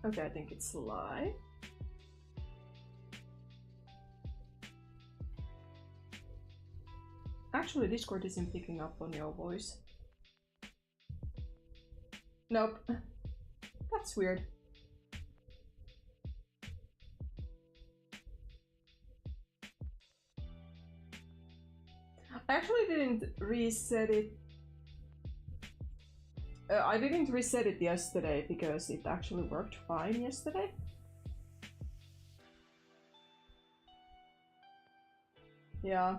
Okay, I think it's live. Actually, Discord isn't picking up on your voice. Nope. That's weird. I actually didn't reset it. I didn't reset it yesterday because it actually worked fine yesterday. Yeah.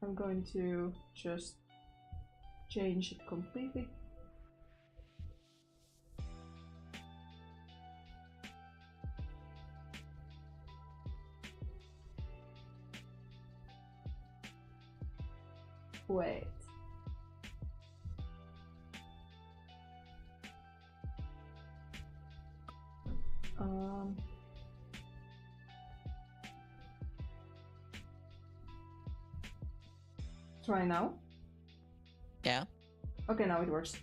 I'm going to just change it completely. Wait. Try now. Yeah. Okay, now it works.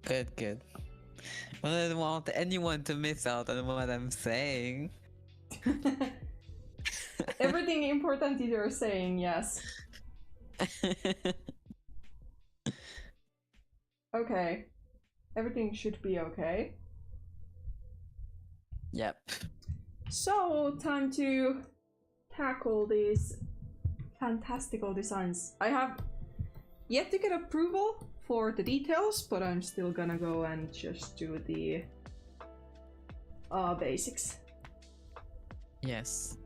Good, good. Well, I don't want anyone to miss out on what I'm saying. Everything important you're saying, yes. Okay. Everything should be okay. Yep. So, time to tackle these fantastical designs. I have yet to get approval for the details, but I'm still gonna go and just do the basics. Yes.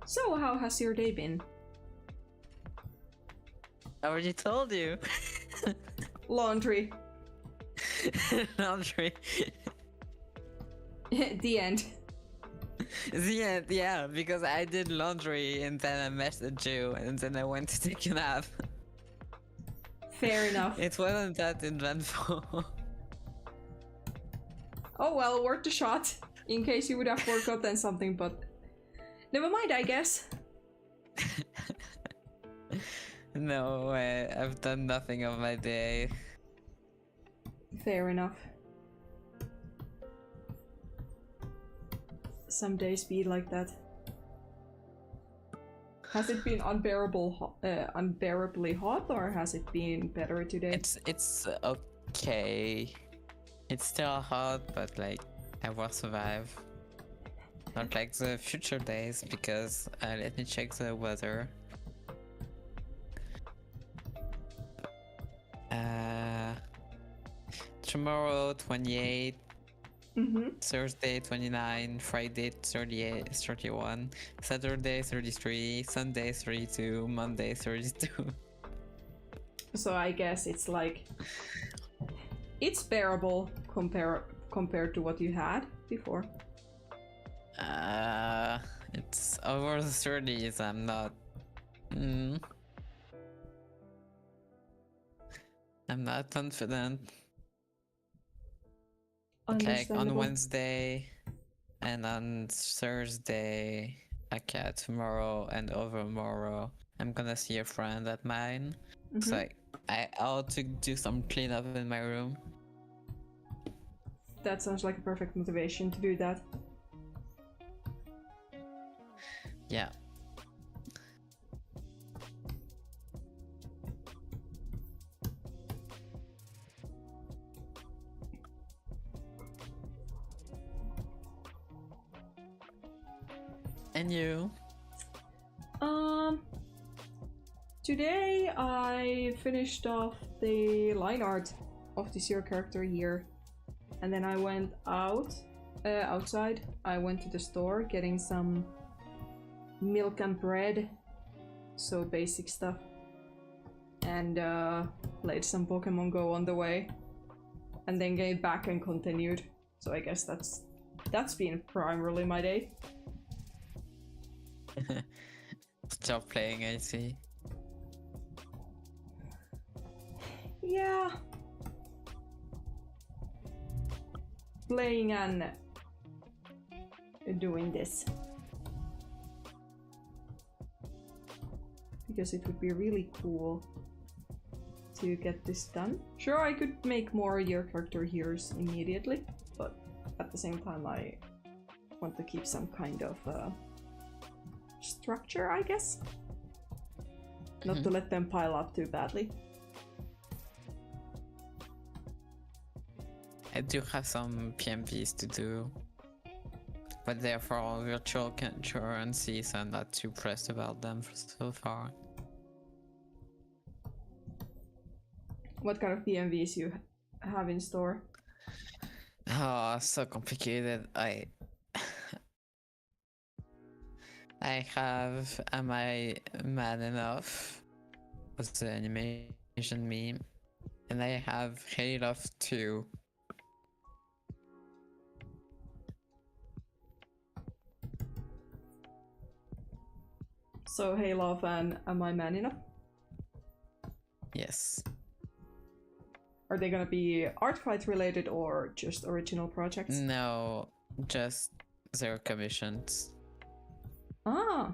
So, how has your day been? I already told you. Laundry. Laundry. The end. The end, yeah, because I did laundry and then I messaged you and then I went to take a nap. Fair enough. It wasn't that eventful. Oh well, worth a shot. In case you would have forgotten something, but never mind, I guess. No, I've done nothing of my day. Fair enough. Some days be like that. Has it been unbearably hot, or has it been better today? It's okay. It's still hot, but like I will survive. Not like the future days, because let me check the weather. Tomorrow 28, Thursday 29, Friday 38, 31, Saturday 33, Sunday 32, Monday 32. So I guess it's like it's bearable compared to what you had before. It's over the 30s. I'm not. I'm not confident. Like on Wednesday and on Thursday, okay, tomorrow and overmorrow, I'm gonna see a friend at mine. So like, I ought to do some cleanup in my room. That sounds like a perfect motivation to do that. Yeah. And you? Today I finished off the line art of this your character here, and then I went outside. I went to the store getting some milk and bread, so basic stuff, and played some Pokemon Go on the way, and then came back and continued. So I guess that's been primarily my day. Stop playing, I see. Yeah. Playing and doing this. because it would be really cool to get this done. Sure, I could make more year character heroes immediately, but at the same time I want to keep some kind of structure, I guess. Not to let them pile up too badly. I do have some PMVs to do, but they're for all virtual currencies, so I'm not too pressed about them so far. What kind of PMVs you have in store? Oh, so complicated. I have Am I Mad Enough? Was the animation meme. And I have Hey Love 2. So Hey Love and Am I Man Enough? Yes. Are they gonna be art fight related or just original projects? No, just zero commissions. Ah.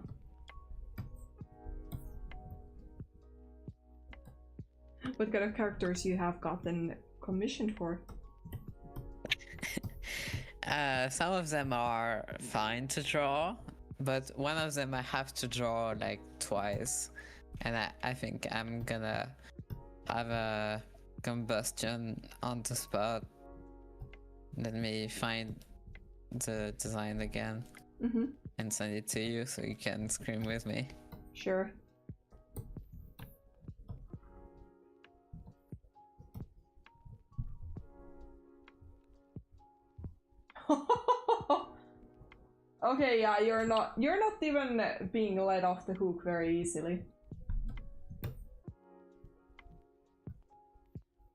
What kind of characters you have gotten commissioned for? Some of them are fine to draw, but one of them I have to draw like twice, and I think I'm gonna have a combustion on the spot. Let me find the design again and send it to you so you can scream with me. Sure. Okay, yeah, you're not even being let off the hook very easily.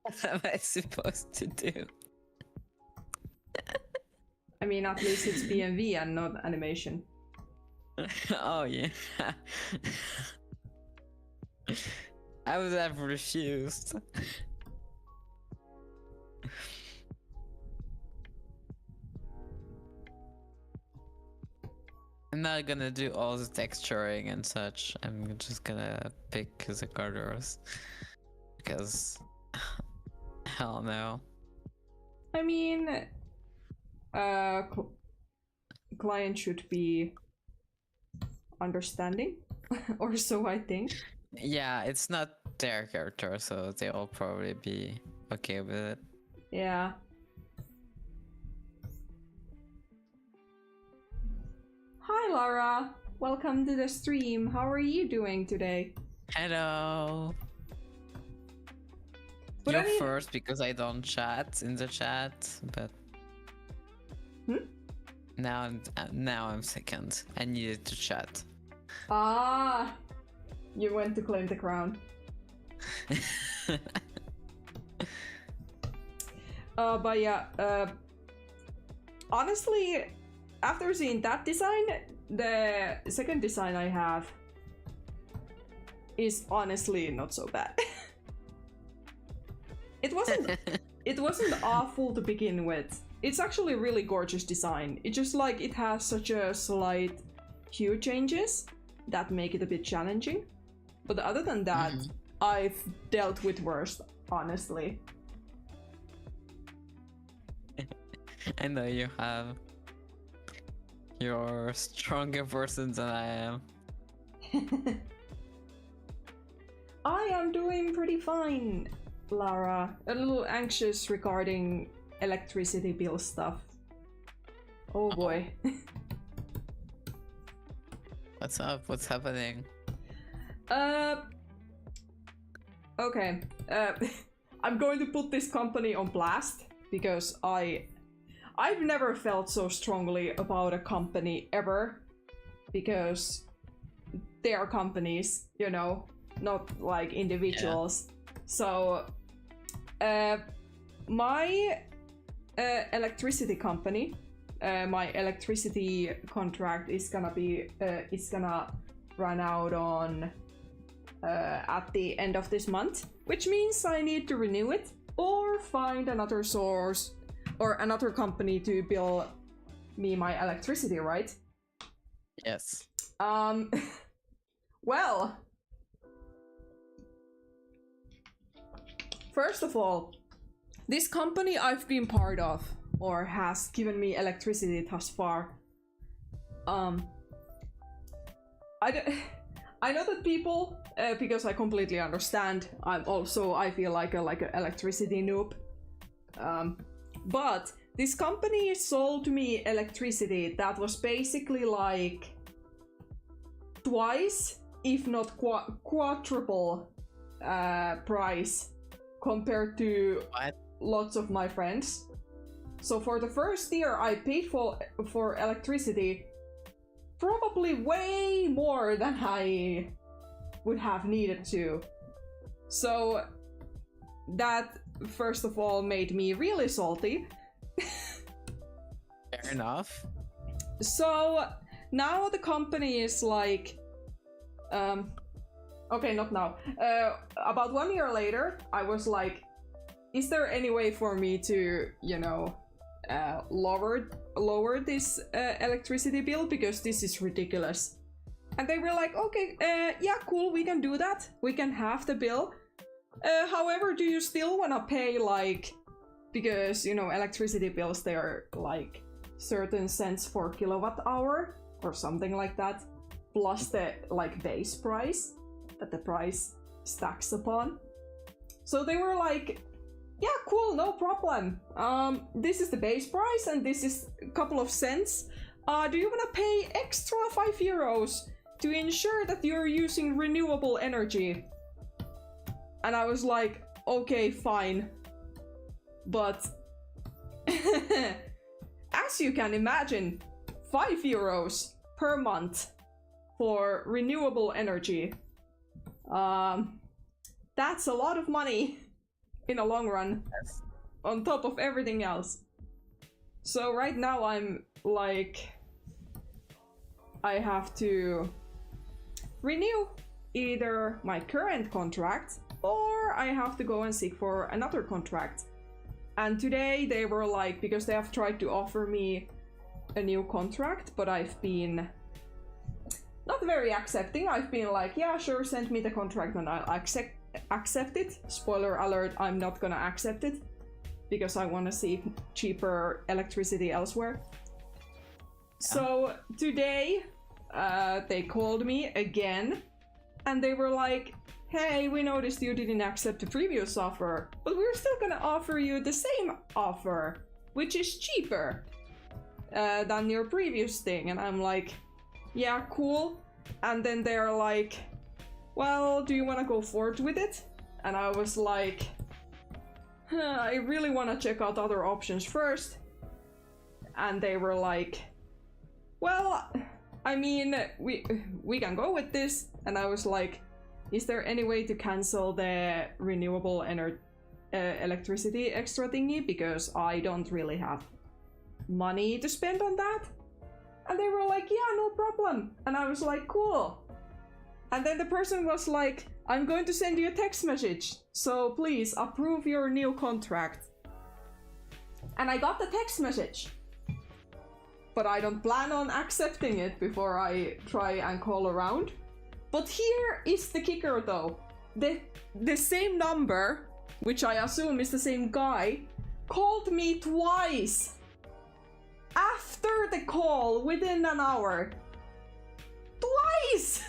What am I supposed to do? I mean, at least it's PMV and not animation. Oh yeah. I would have refused. I'm not gonna do all the texturing and such. I'm just gonna pick the colors because hell no. I mean, client should be understanding, or so I think. Yeah, it's not their character, so they'll probably be okay with it. Yeah. Hi Lara, welcome to the stream. How are you doing today? Hello. But You're first because I don't chat in the chat, but now I'm second. I needed to chat. Ah, you went to claim the crown. But yeah, honestly, after seeing that design, the second design I have is honestly not so bad. It wasn't awful to begin with. It's actually a really gorgeous design. It's just like it has such a slight hue changes that make it a bit challenging. But other than that, I've dealt with worse, honestly. I know you have. You're a stronger person than I am. I am doing pretty fine, Lara. A little anxious regarding electricity bill stuff. Oh boy. What's up? What's happening? Okay. I'm going to put this company on blast because I've never felt so strongly about a company ever, because they are companies, you know, not like individuals. Yeah. So my electricity company, my electricity contract is gonna be it's gonna run out on at the end of this month, which means I need to renew it or find another source or another company to bill me my electricity, right? Yes. Well, first of all, this company I've been part of, or has given me electricity thus far, I know that people, because I completely understand, I feel like an electricity noob. But this company sold me electricity that was basically like twice, if not quadruple price compared to lots of my friends. So for the first year I paid for electricity probably way more than I would have needed to. So that, first of all, made me really salty. Fair enough. So now the company is like, okay, not now. About 1 year later, I was like, is there any way for me to, you know, lower this electricity bill, because this is ridiculous? And they were like, okay, yeah, cool, we can do that. We can halve the bill. However, do you still want to pay, like, because, you know, electricity bills, they are like certain cents per kilowatt hour or something like that, plus the like base price that the price stacks upon. So they were like, yeah, cool, no problem. This is the base price and this is a couple of cents. Do you want to pay extra €5 to ensure that you're using renewable energy? And I was like, okay, fine. But as you can imagine, €5 per month for renewable energy. That's a lot of money in a long run, on top of everything else. So right now I'm like, I have to renew either my current contract or I have to go and seek for another contract. And today they were like, because they have tried to offer me a new contract, but I've been not very accepting. I've been like, yeah, sure, send me the contract and I'll accept it. Spoiler alert, I'm not gonna accept it because I want to see cheaper electricity elsewhere. Yeah. So today they called me again and they were like, hey, we noticed you didn't accept the previous offer, but we're still gonna offer you the same offer, which is cheaper than your previous thing. And I'm like, yeah, cool. And then they're like, well, do you want to go forward with it? And I was like, I really want to check out other options first. And they were like, well, I mean, we can go with this. And I was like, is there any way to cancel the renewable electricity extra thingy? Because I don't really have money to spend on that. And they were like, yeah, no problem. And I was like, cool. And then the person was like, I'm going to send you a text message, so please approve your new contract. And I got the text message. But I don't plan on accepting it before I try and call around. But here is the kicker though. The same number, which I assume is the same guy, called me twice. After the call, within an hour. Twice!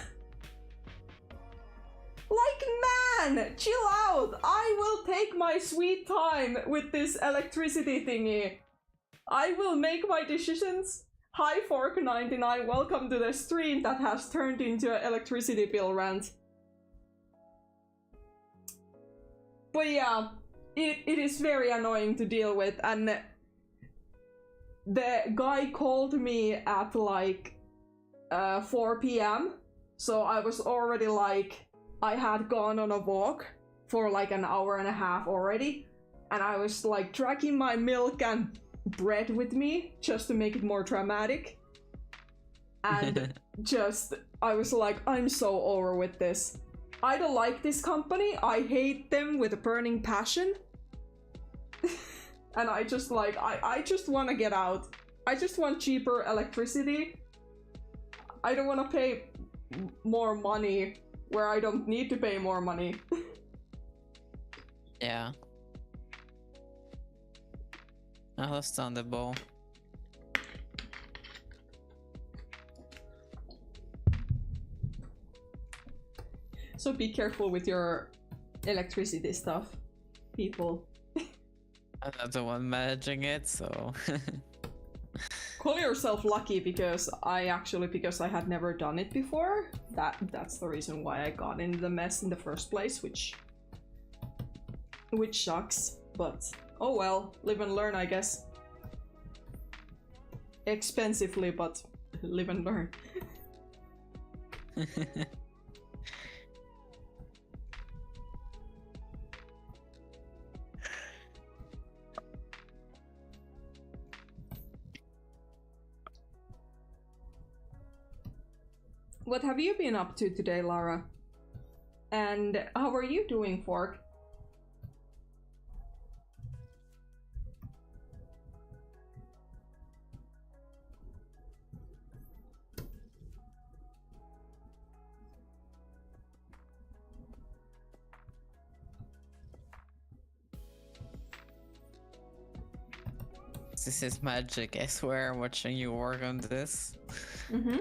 Like, man, chill out. I will take my sweet time with this electricity thingy. I will make my decisions. Hi Fork99, welcome to the stream that has turned into an electricity bill rant. But yeah, it is very annoying to deal with, and the guy called me at like 4 p.m. So I was already like, I had gone on a walk for like an hour and a half already. And I was like dragging my milk and bread with me just to make it more dramatic. And I was like, I'm so over with this. I don't like this company. I hate them with a burning passion. And I just like, I just want to get out. I just want cheaper electricity. I don't want to pay more money where I don't need to pay more money. Yeah. Understandable. So be careful with your electricity stuff, people. I'm not the one managing it, so... Call yourself lucky because I had never done it before. That's the reason why I got in the mess in the first place, which sucks, but oh well, live and learn, I guess. Expensively, but live and learn. What have you been up to today, Lara? And how are you doing, Fork? This is magic, I swear, watching you work on this. Mm-hmm.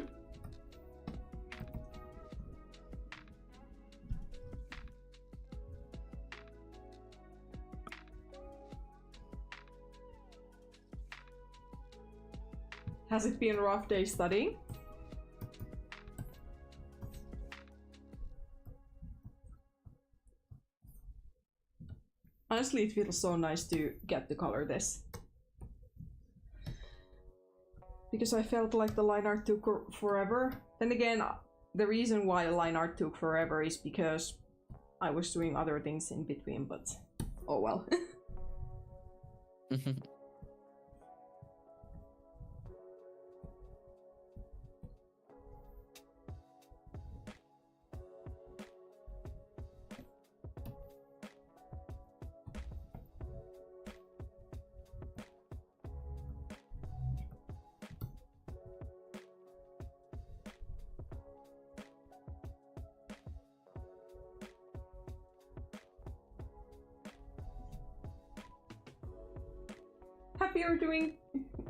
Has it been a rough day studying? Honestly, it feels so nice to get to color this. Because I felt like the line art took forever. Then again, the reason why line art took forever is because I was doing other things in between, but oh well.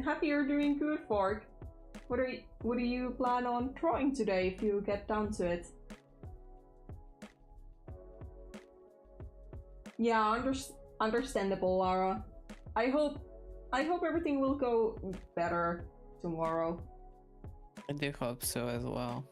Happy you're doing good, Fork. What do you plan on drawing today if you get down to it? Yeah, understandable, Lara. I hope everything will go better tomorrow. I do hope so as well.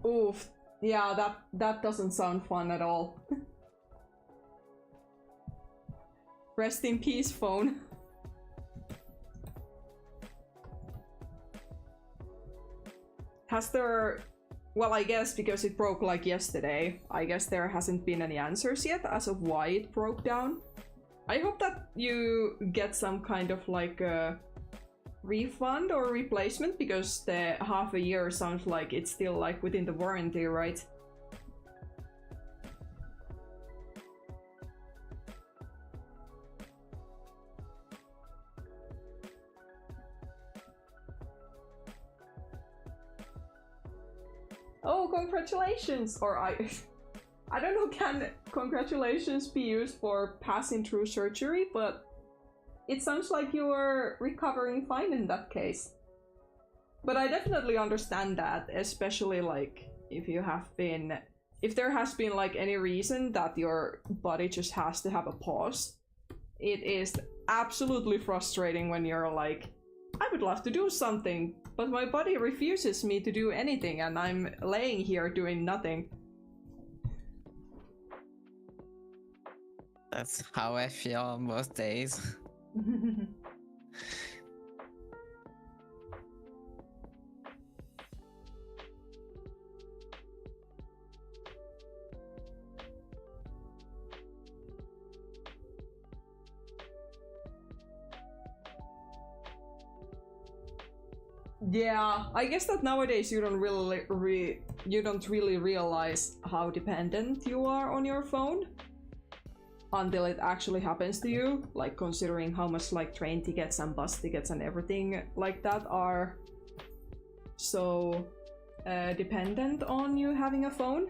Oof. Yeah, that doesn't sound fun at all. Rest in peace, phone. Has there... Well, I guess because it broke like yesterday, I guess there hasn't been any answers yet as of why it broke down. I hope that you get some kind of like a refund or replacement, because the half a year sounds like it's still like within the warranty, right? Oh, congratulations! Or I don't know, can congratulations be used for passing through surgery, but it sounds like you are recovering fine in that case. But I definitely understand that, especially like if there has been like any reason that your body just has to have a pause. It is absolutely frustrating when you're like, I would love to do something, but my body refuses me to do anything and I'm laying here doing nothing. That's how I feel most days. Yeah, I guess that nowadays you don't really realize how dependent you are on your phone until it actually happens to you. Like considering how much like train tickets and bus tickets and everything like that are so dependent on you having a phone.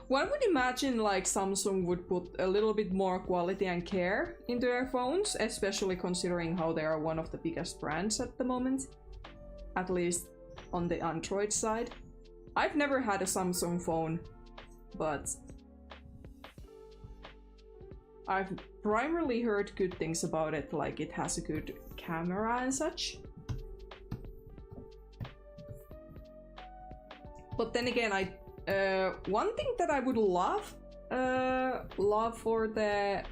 One would imagine like Samsung would put a little bit more quality and care into their phones, especially considering how they are one of the biggest brands at the moment, at least on the Android side. I've never had a Samsung phone, but I've primarily heard good things about it, like it has a good camera and such. But then again, one thing that I would love for the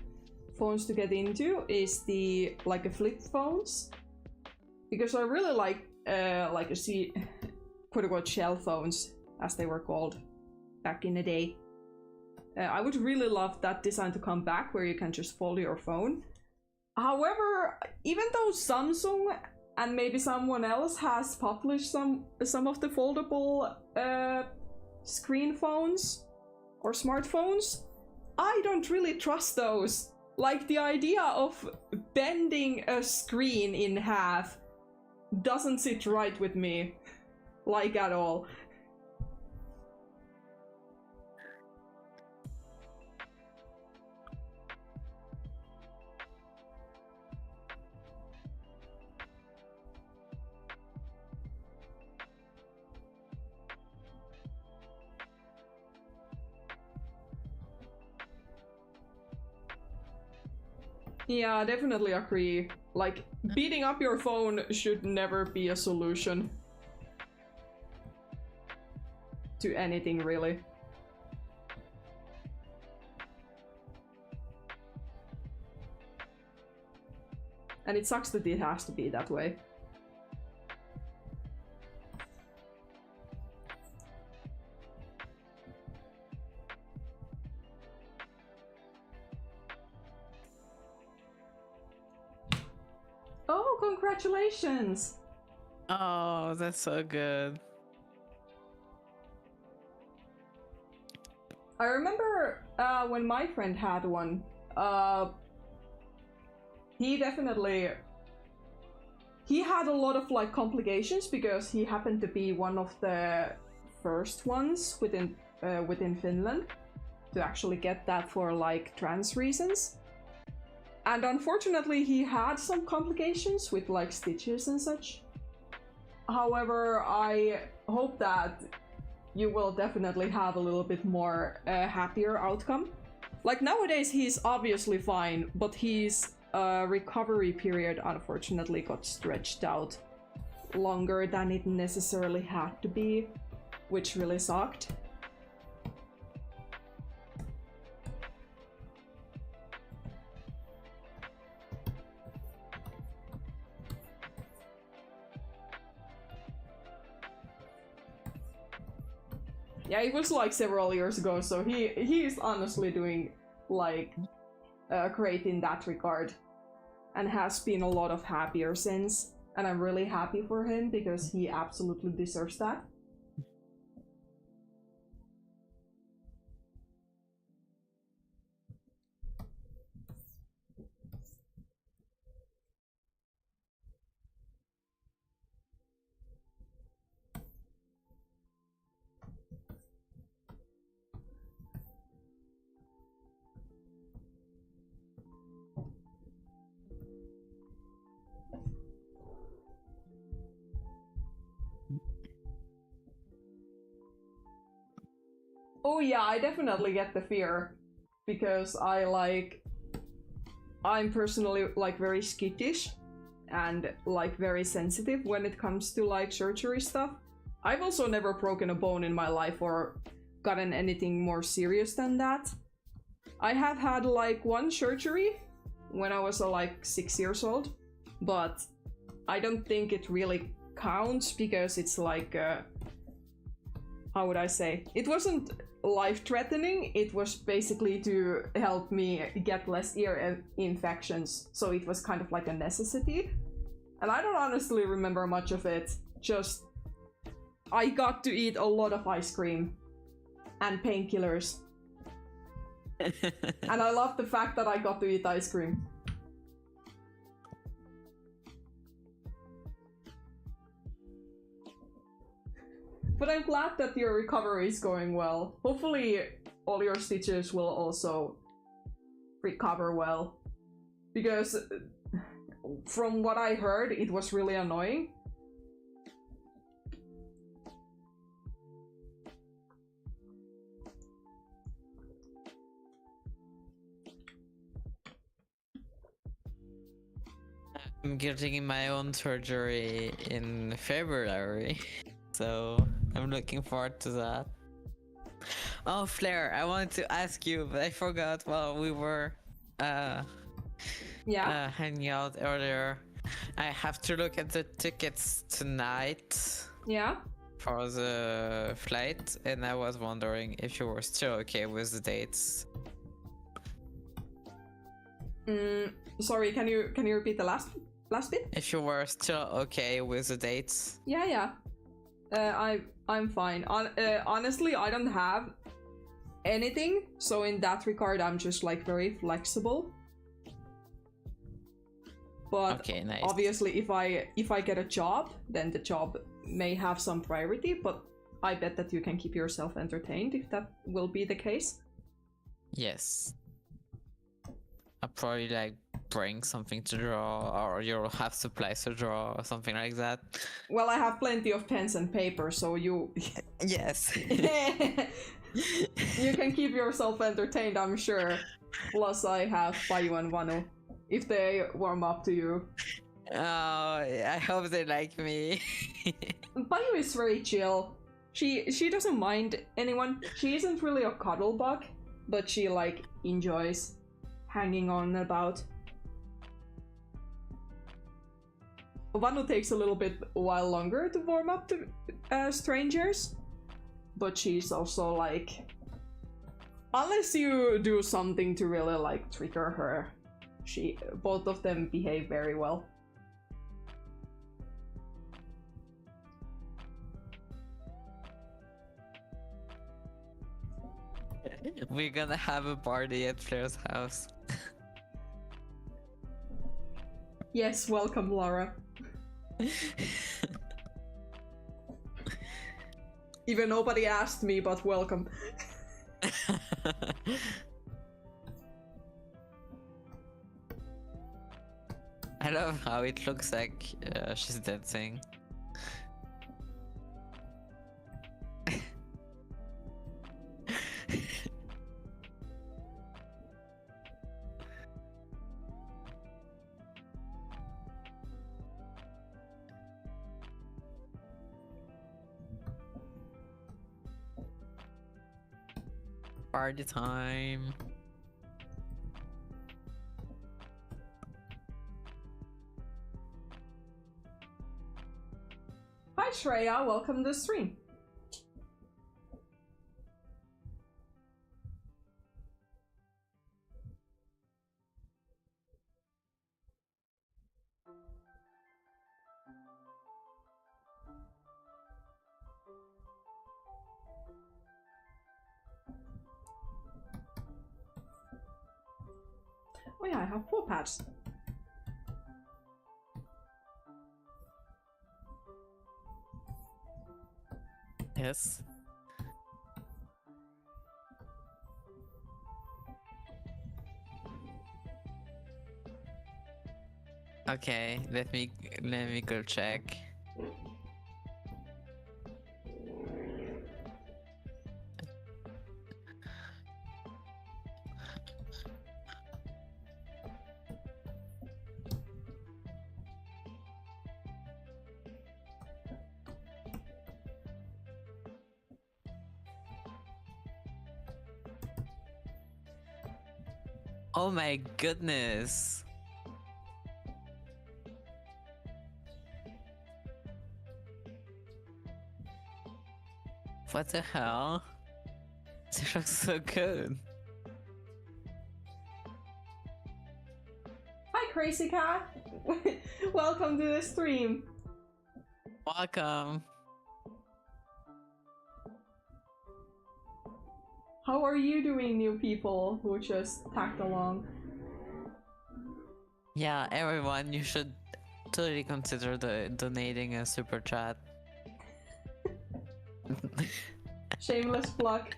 phones to get into is the flip phones, because I really like a quote-unquote shell phones, as they were called back in the day. I would really love that design to come back, where you can just fold your phone. However, even though Samsung and maybe someone else has published some of the foldable screen phones or smartphones, I don't really trust those. Like, the idea of bending a screen in half doesn't sit right with me, like, at all. Yeah, definitely agree. Like, beating up your phone should never be a solution to anything, really. And it sucks that it has to be that way. Oh, congratulations! Oh, that's so good. I remember when my friend had one, he had a lot of like complications, because he happened to be one of the first ones within Finland to actually get that for like trans reasons. And unfortunately, he had some complications with like stitches and such. However, I hope that you will definitely have a little bit more happier outcome. Like, nowadays he's obviously fine, but his recovery period unfortunately got stretched out longer than it necessarily had to be, which really sucked. Yeah, it was like several years ago, so he's honestly doing like great in that regard, and has been a lot of happier since. And I'm really happy for him, because he absolutely deserves that. Oh yeah, I definitely get the fear, because I I'm personally like very skittish and like very sensitive when it comes to like surgery stuff. I've also never broken a bone in my life or gotten anything more serious than that. I have had like one surgery when I was like 6 years old, but I don't think it really counts because it's like how would I say? It wasn't life-threatening, it was basically to help me get less ear infections, so it was kind of like a necessity. And I don't honestly remember much of it, just I got to eat a lot of ice cream and painkillers. And I love the fact that I got to eat ice cream. But I'm glad that your recovery is going well. Hopefully all your stitches will also recover well. Because from what I heard, it was really annoying. I'm getting my own surgery in February, so I'm looking forward to that. Oh, Flair, I wanted to ask you, but I forgot while we were hanging out earlier. I have to look at the tickets tonight. Yeah? For the flight, and I was wondering if you were still okay with the dates. Sorry, can you repeat the last bit? If you were still okay with the dates. Yeah. I'm fine. Honestly, I don't have anything, so in that regard, I'm just like very flexible. But okay, nice. Obviously, if I get a job, then the job may have some priority. But I bet that you can keep yourself entertained if that will be the case. Yes. I'll probably like bring something to draw, or you'll have supplies to draw, or something like that. Well, I have plenty of pens and paper, so you... Yes. You can keep yourself entertained, I'm sure. Plus, I have Paju and Vanu, if they warm up to you. Oh, I hope they like me. Paju is very chill. She doesn't mind anyone. She isn't really a cuddle bug, but she like enjoys hanging on about. Vanu takes a little bit while longer to warm up to strangers, but she's also like, unless you do something to really like trigger her, both of them behave very well. We're gonna have a party at Flair's house. Yes, welcome, Laura. Even nobody asked me, but welcome. I love how it looks like she's dancing. Party time. Hi Shreya, welcome to the stream. Oh yeah, I have 4 pads. Yes. Okay, let me go check. Oh my goodness. What the hell? This looks so good. Hi, Crazy Cat. Welcome to the stream. Welcome. How are you doing, new people who just tagged along? Yeah, everyone, you should totally consider donating a super chat. Shameless plug.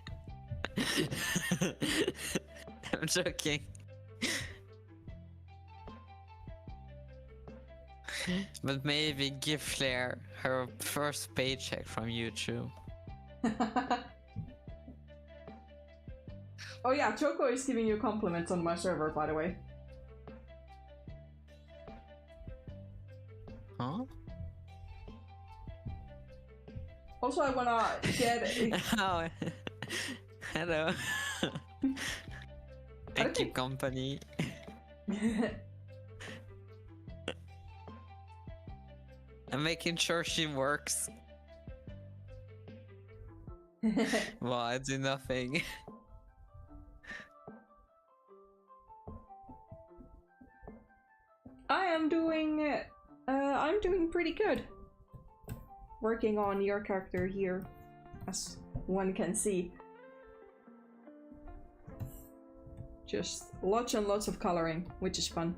I'm joking. But maybe give Flair her first paycheck from YouTube. Oh yeah, Choco is giving you compliments on my server, by the way. Huh? Also, I wanna get... Oh. Hello. I keep company. I'm making sure she works. Well, I do nothing. I'm doing pretty good. Working on your character here, as one can see. Just lots and lots of coloring, which is fun.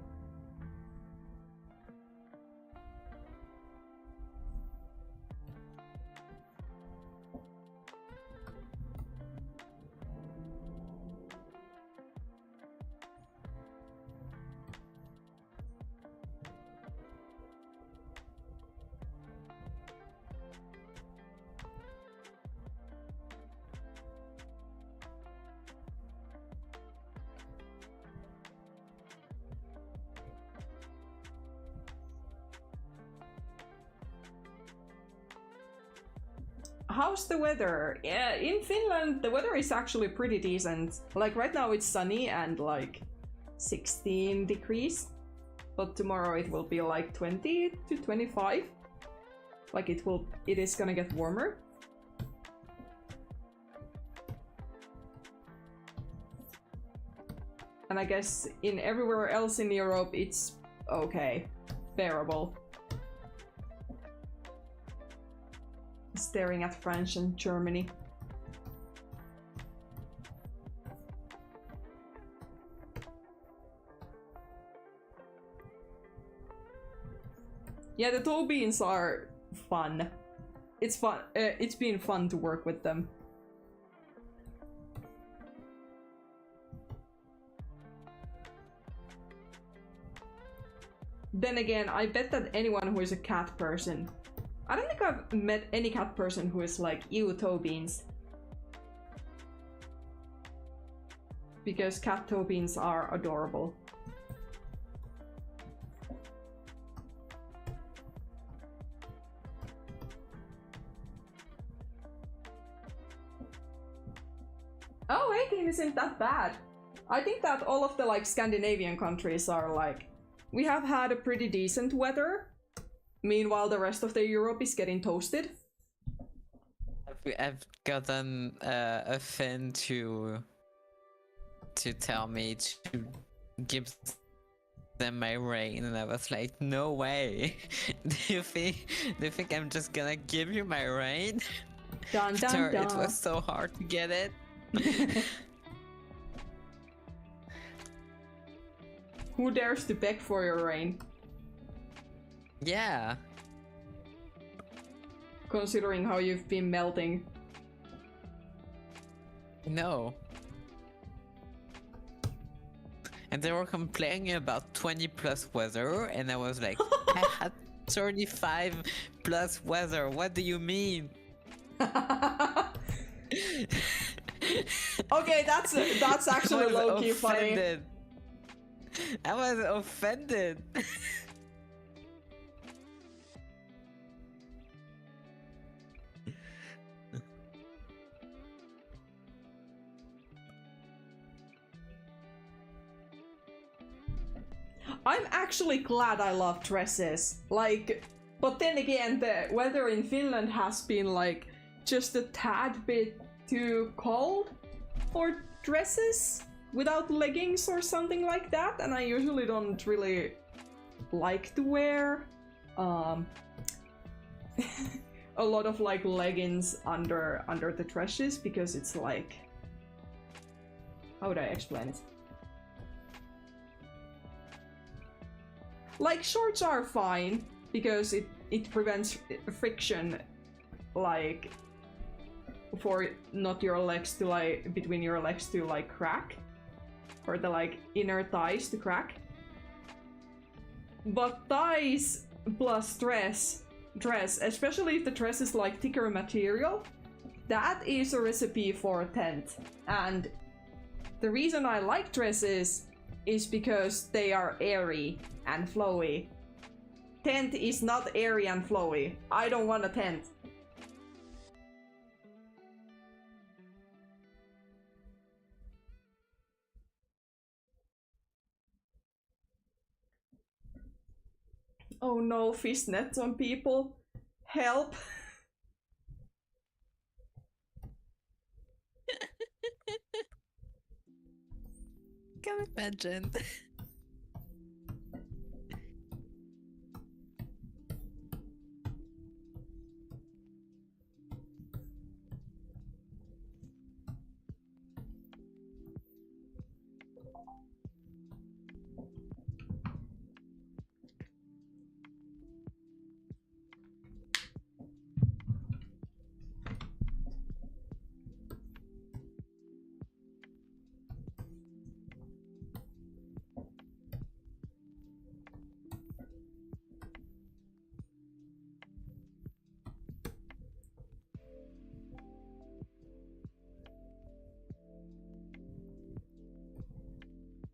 How's the weather? Yeah, in Finland the weather is actually pretty decent. Like right now it's sunny and like 16 degrees, but tomorrow it will be like 20 to 25. Like it is gonna get warmer. And I guess in everywhere else in Europe it's okay, bearable. Staring at France and Germany. Yeah, the toe beans are fun. It's fun. It's been fun to work with them. Then again, I bet that anyone who is a cat person, I don't think I've met any cat person who is like, ew, toe beans. Because cat toe beans are adorable. Oh, 18 isn't that bad. I think that all of the like Scandinavian countries are like, we have had a pretty decent weather. Meanwhile, the rest of the Europe is getting toasted. I've gotten a Finn to tell me to give them my rain, and I was like, no way. do you think I'm just gonna give you my rain? Dun, dun, After dun. it was so hard to get it. Who dares to beg for your rain? Yeah. Considering how you've been melting. No. And they were complaining about 20 plus weather, and I was like, I had 35 plus weather. What do you mean? Okay, that's actually low-key funny. I was offended. I'm actually glad I love dresses. Like, but then again, the weather in Finland has been like just a tad bit too cold for dresses without leggings or something like that, and I usually don't really like to wear a lot of like leggings under the dresses, because it's like, how would I explain it? Like, shorts are fine because it prevents friction, like for not your legs to like between your legs to like crack, or the like inner thighs to crack. But thighs plus dress, especially if the dress is like thicker material, that is a recipe for a tent. And the reason I like dresses is because they are airy and flowy. Tent is not airy and flowy. I don't want a tent. Oh no, fishnets on people. Help. Can imagine.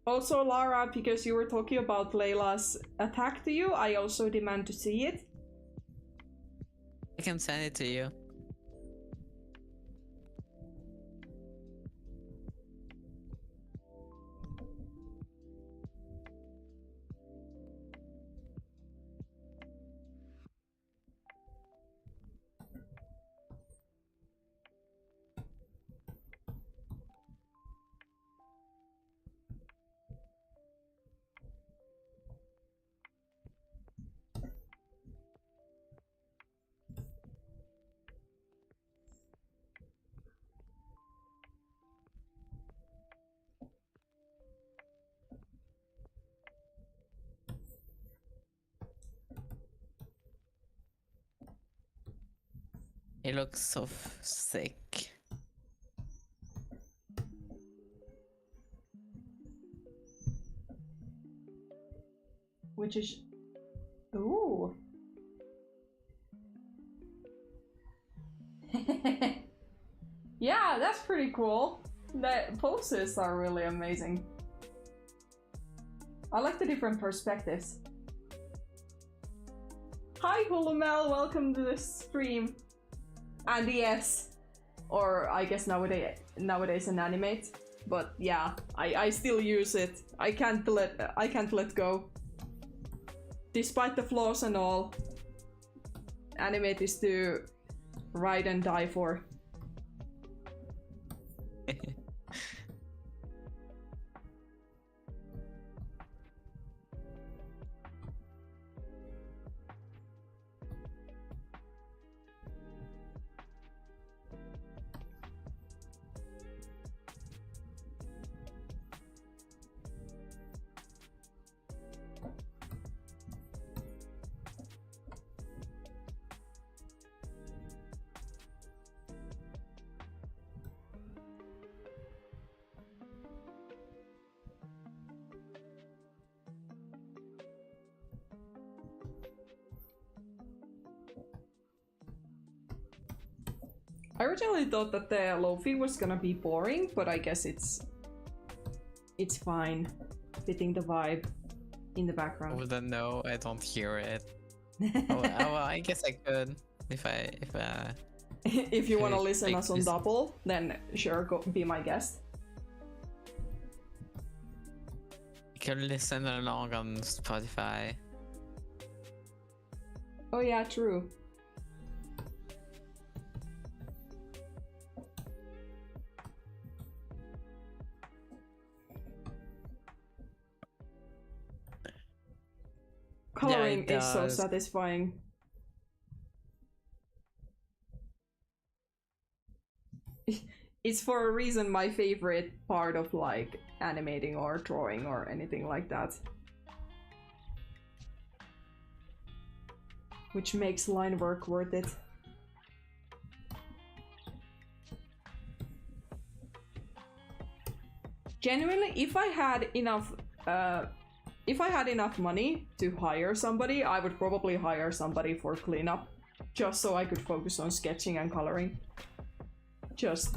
Also, Lara, because you were talking about Layla's attack to you, I also demand to see it. I can send it to you. He looks so sick. Which is... Ooh. Yeah, that's pretty cool. The poses are really amazing. I like the different perspectives. Hi Hulumel, welcome to the stream. And yes, or I guess nowadays an Animate, but yeah, I still use it. I can't let go. Despite the flaws and all, Animate is to ride and die for. I originally thought that the Lo-fi was gonna be boring, but I guess it's fine, fitting the vibe in the background. I wouldn't know. I don't hear it. Oh, well, I guess I could if if you want to listen like us on this. double, then sure, go be my guest. can listen along on Spotify. Oh yeah, true. Coloring is so satisfying. It's for a reason my favorite part of like animating or drawing or anything like that. Which makes line work worth it. Genuinely, if I had enough money to hire somebody, I would probably hire somebody for cleanup, just so I could focus on sketching and coloring. Just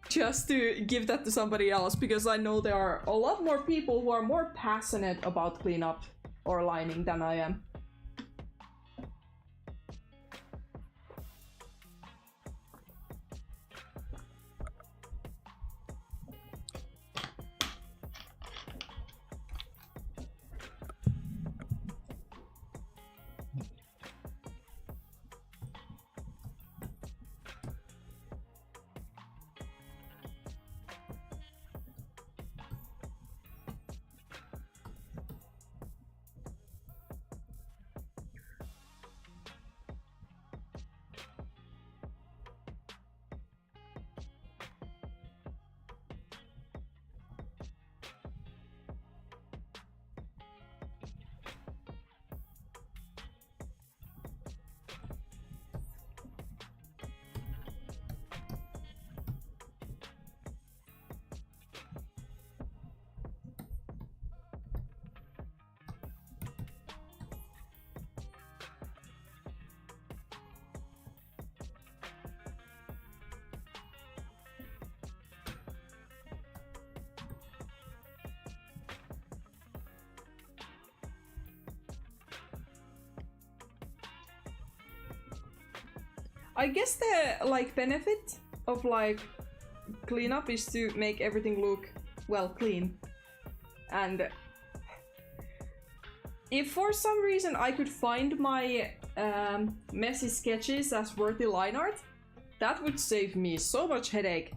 just to give that to somebody else, because I know there are a lot more people who are more passionate about cleanup or lining than I am. I guess the like benefit of like cleanup is to make everything look well clean. And if for some reason I could find my messy sketches as worthy line art, that would save me so much headache.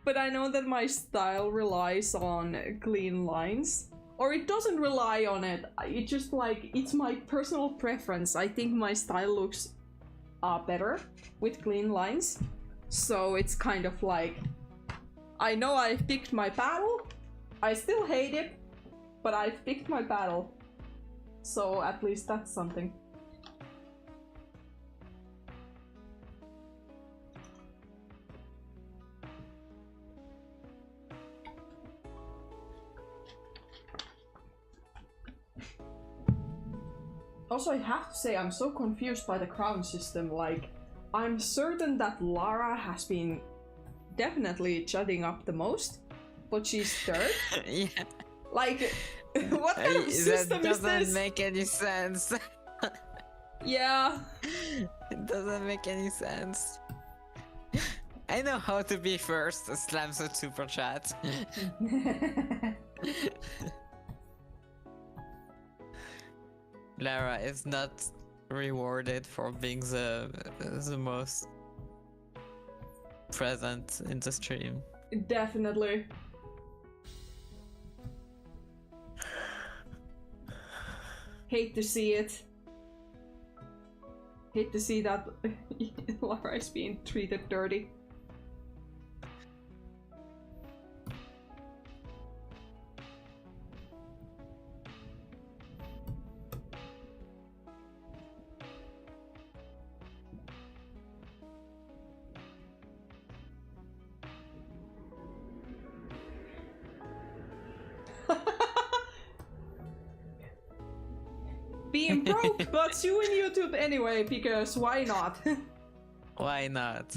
But I know that my style relies on clean lines. Or it doesn't rely on it, it just like, it's my personal preference. I think my style looks better with clean lines. So it's kind of like, I know I've picked my battle, I still hate it, but I've picked my battle. So at least that's something. Also, I have to say, I'm so confused by the crown system. Like, I'm certain that Lara has been definitely chatting up the most, but she's third. Yeah. Like, what kind of system is this? That doesn't make any sense. Yeah. It doesn't make any sense. I know how to be first, slams a super chat. Lara is not rewarded for being the most present in the stream. Definitely. Hate to see it. Hate to see that Lara is being treated dirty. Being broke got you in YouTube anyway, because why not? Why not?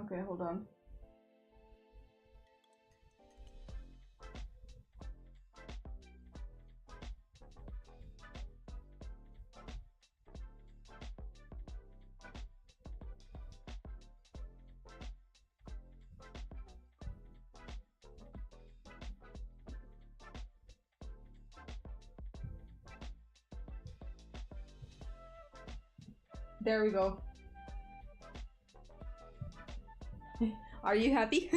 Okay, hold on. There we go. Are you happy?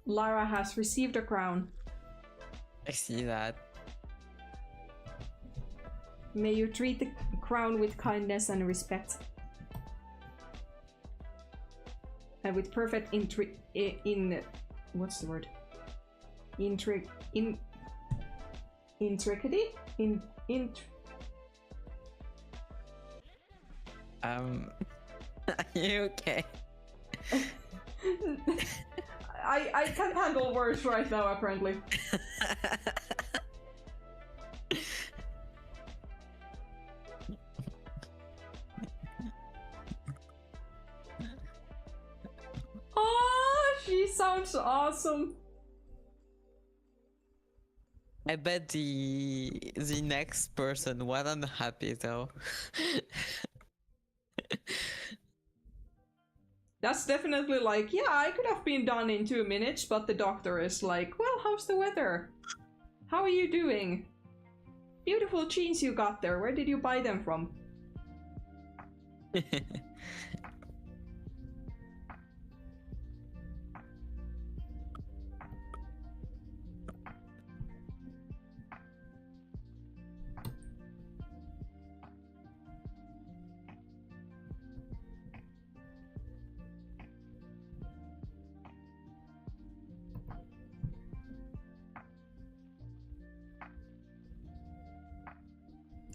Lara has received a crown. I see that. May you treat the crown with kindness and respect. And with perfect what's the word? Intricity? Are you okay? I can't handle words right now, apparently. Oh, she sounds awesome. I bet the next person wasn't happy though. That's definitely like, yeah, I could have been done in 2 minutes, but the doctor is like, well, how's the weather? How are you doing? Beautiful jeans you got there. Where did you buy them from?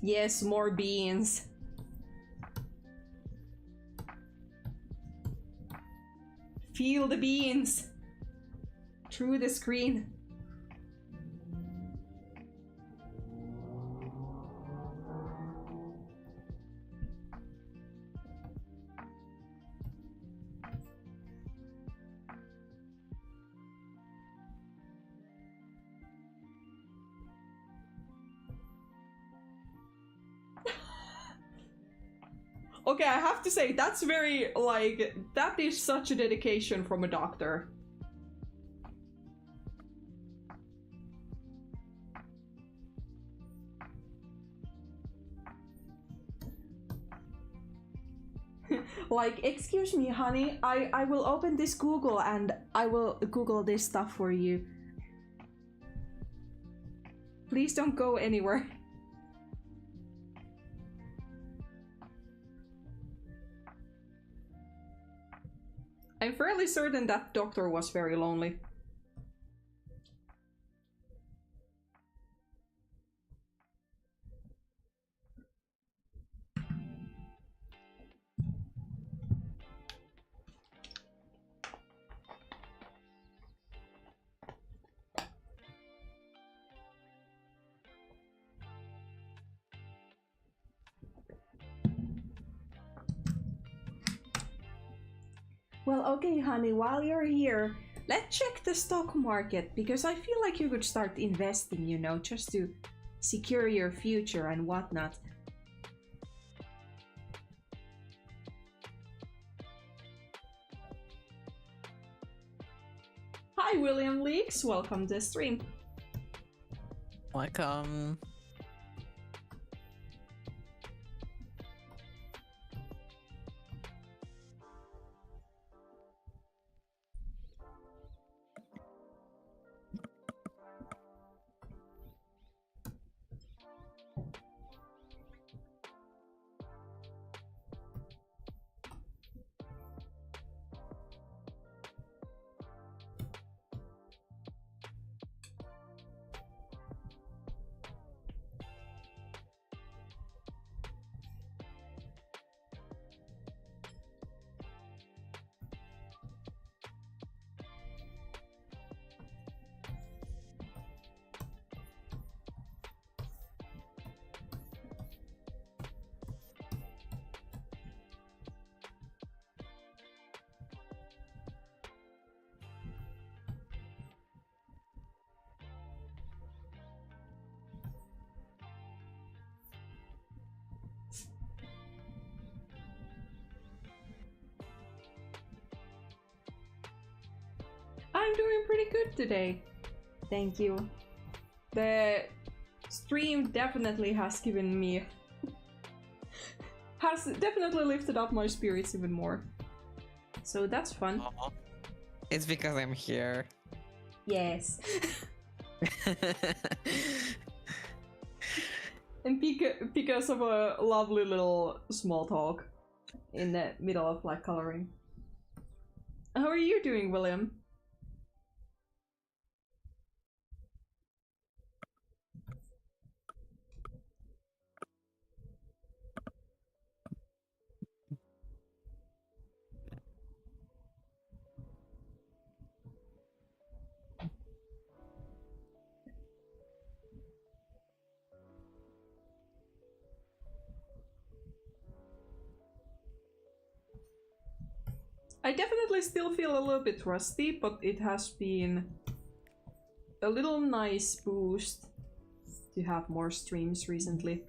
Yes, more beans. Feel the beans through the screen. Okay, I have to say, that's very, like, that is such a dedication from a doctor. Like, excuse me, honey, I will open this Google and I will Google this stuff for you. Please don't go anywhere. I'm fairly certain that doctor was very lonely. Well, okay, honey, while you're here, let's check the stock market, because I feel like you could start investing, you know, just to secure your future and whatnot. Hi, William Leaks, welcome to the stream. Welcome. I'm doing pretty good today. Thank you. The stream definitely has given me... has definitely lifted up my spirits even more. So that's fun. Aww. It's because I'm here. Yes. And because of a lovely little small talk in the middle of like coloring. How are you doing, William? I definitely still feel a little bit rusty, but it has been a little nice boost to have more streams recently.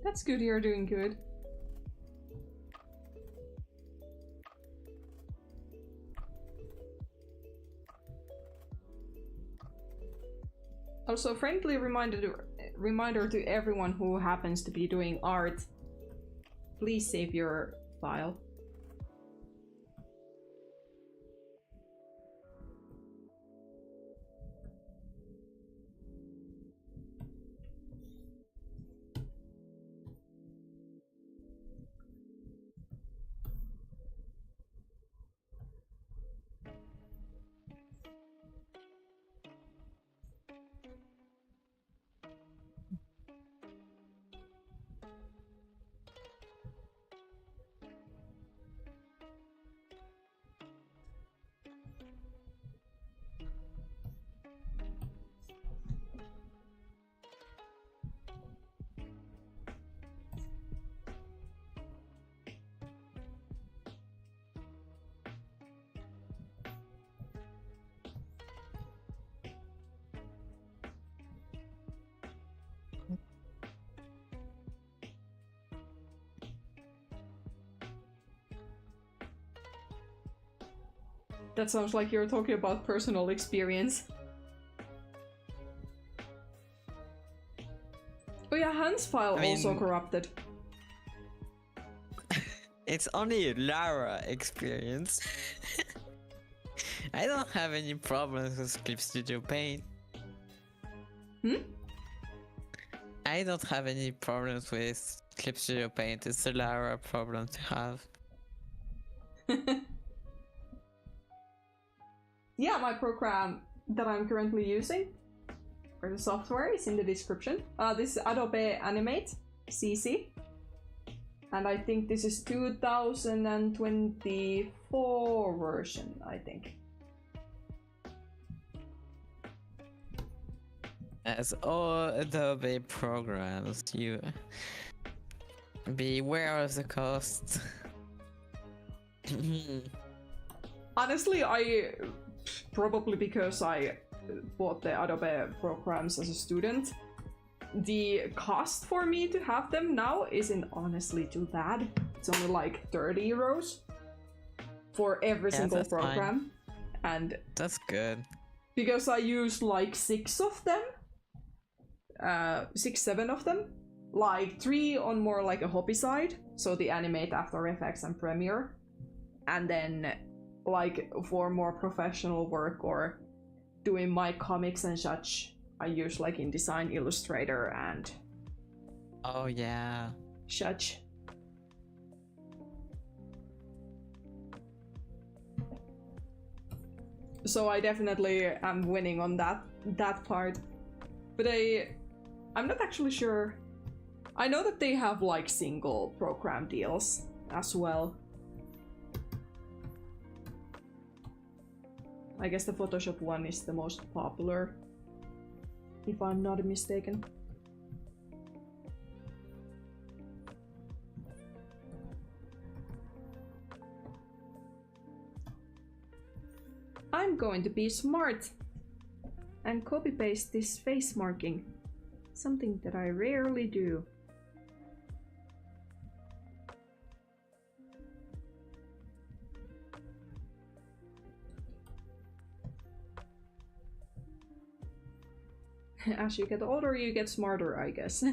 That's good, you're doing good. Also, friendly reminder to everyone who happens to be doing art, please save your file. That sounds like you're talking about personal experience. Oh yeah, Hans' file also corrupted. It's only Lara experience. I don't have any problems with Clip Studio Paint. I don't have any problems with Clip Studio Paint. It's a Lara problem to have. Yeah, my program that I'm currently using, or the software, is in the description. This is Adobe Animate CC. And I think this is 2024 version, I think. As all Adobe programs, you beware of the cost. Honestly, probably because I bought the Adobe programs as a student, the cost for me to have them now isn't honestly too bad. It's only like 30 euros for every single program. Fine. And that's good. Because I use like 6 of them. 7 of them. Like 3 on more like a hobby side. So the Animate, After Effects and Premiere. And then like for more professional work or doing my comics and such, I use like InDesign, Illustrator and... Oh yeah. Such. So I definitely am winning on that part. But I'm not actually sure. I know that they have like single program deals as well. I guess the Photoshop one is the most popular, if I'm not mistaken. I'm going to be smart and copy-paste this face marking. Something that I rarely do. As you get older, you get smarter, I guess.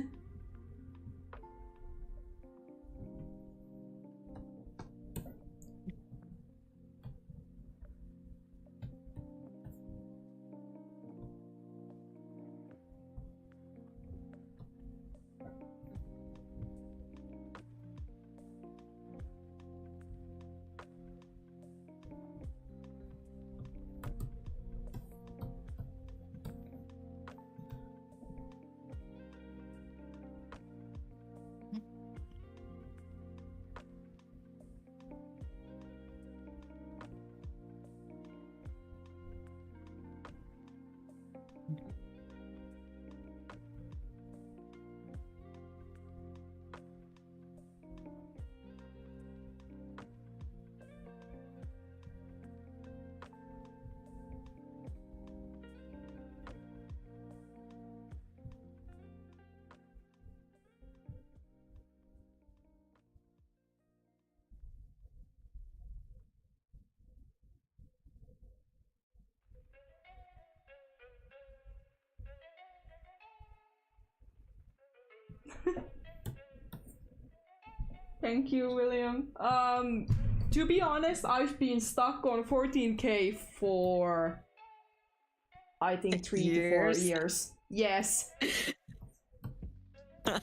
Thank you, William. To be honest, I've been stuck on 14K for I think 3 to 4 years. Yes. And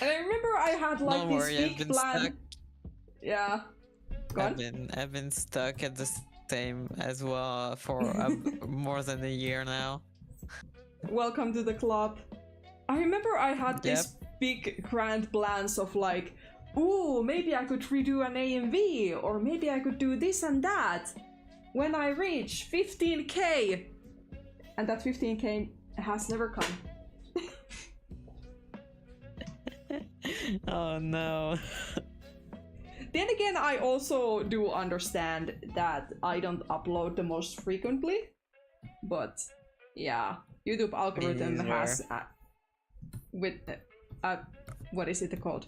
I remember I had like this big plan. Stuck. Yeah. I've been stuck at the same as well for more than a year now. Welcome to the club. I remember I had this big grand plans of like, ooh, maybe I could redo an AMV, or maybe I could do this and that when I reach 15K. And that 15K has never come. Oh no. Then again, I also do understand that I don't upload the most frequently. But yeah, YouTube algorithm has with what is it called?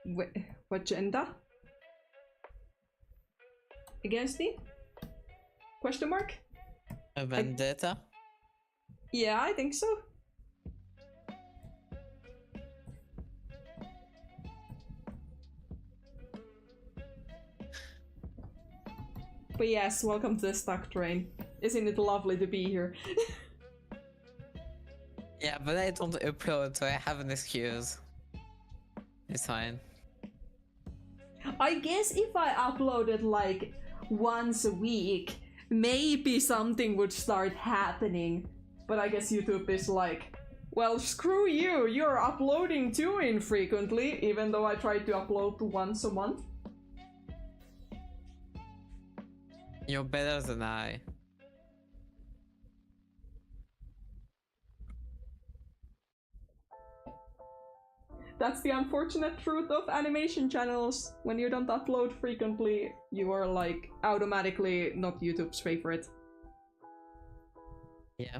What agenda? Against me? Question mark? A vendetta? Yeah, I think so. But yes, welcome to the stuck train. Isn't it lovely to be here? Yeah, but I don't upload, so I have an excuse. It's fine. I guess if I uploaded like once a week, maybe something would start happening. But I guess YouTube is like, well, screw you, you're uploading too infrequently, even though I try to upload once a month. You're better than I. That's the unfortunate truth of animation channels. When you don't upload frequently, you are like automatically not YouTube's favorite. Yeah.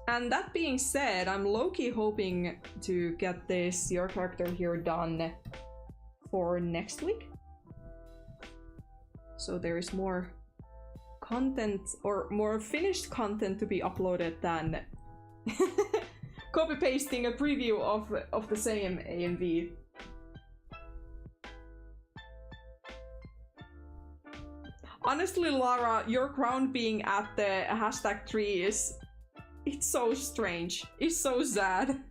And that being said, I'm low-key hoping to get this Your Character Here done for next week. So there is more content, or more finished content to be uploaded than copy-pasting a preview of the same AMV. Honestly, Lara, your crown being at the #3 is... It's so strange. It's so sad.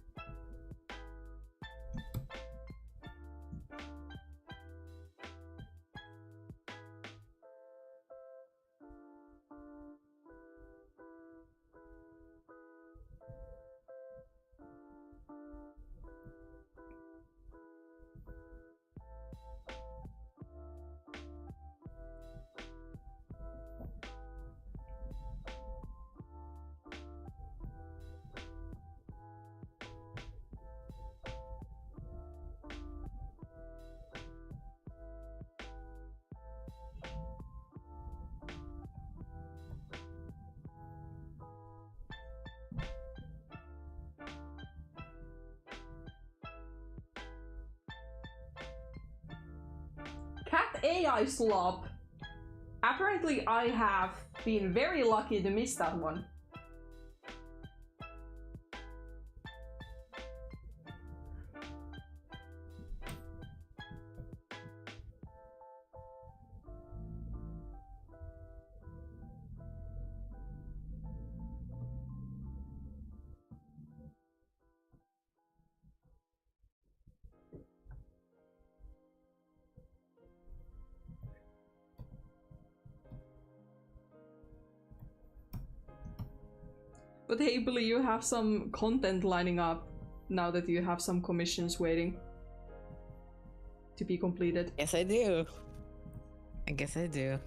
Cat AI slop. Apparently I have been very lucky to miss that one. But hey, Billy, you have some content lining up now that you have some commissions waiting to be completed. Yes, I do. I guess I do.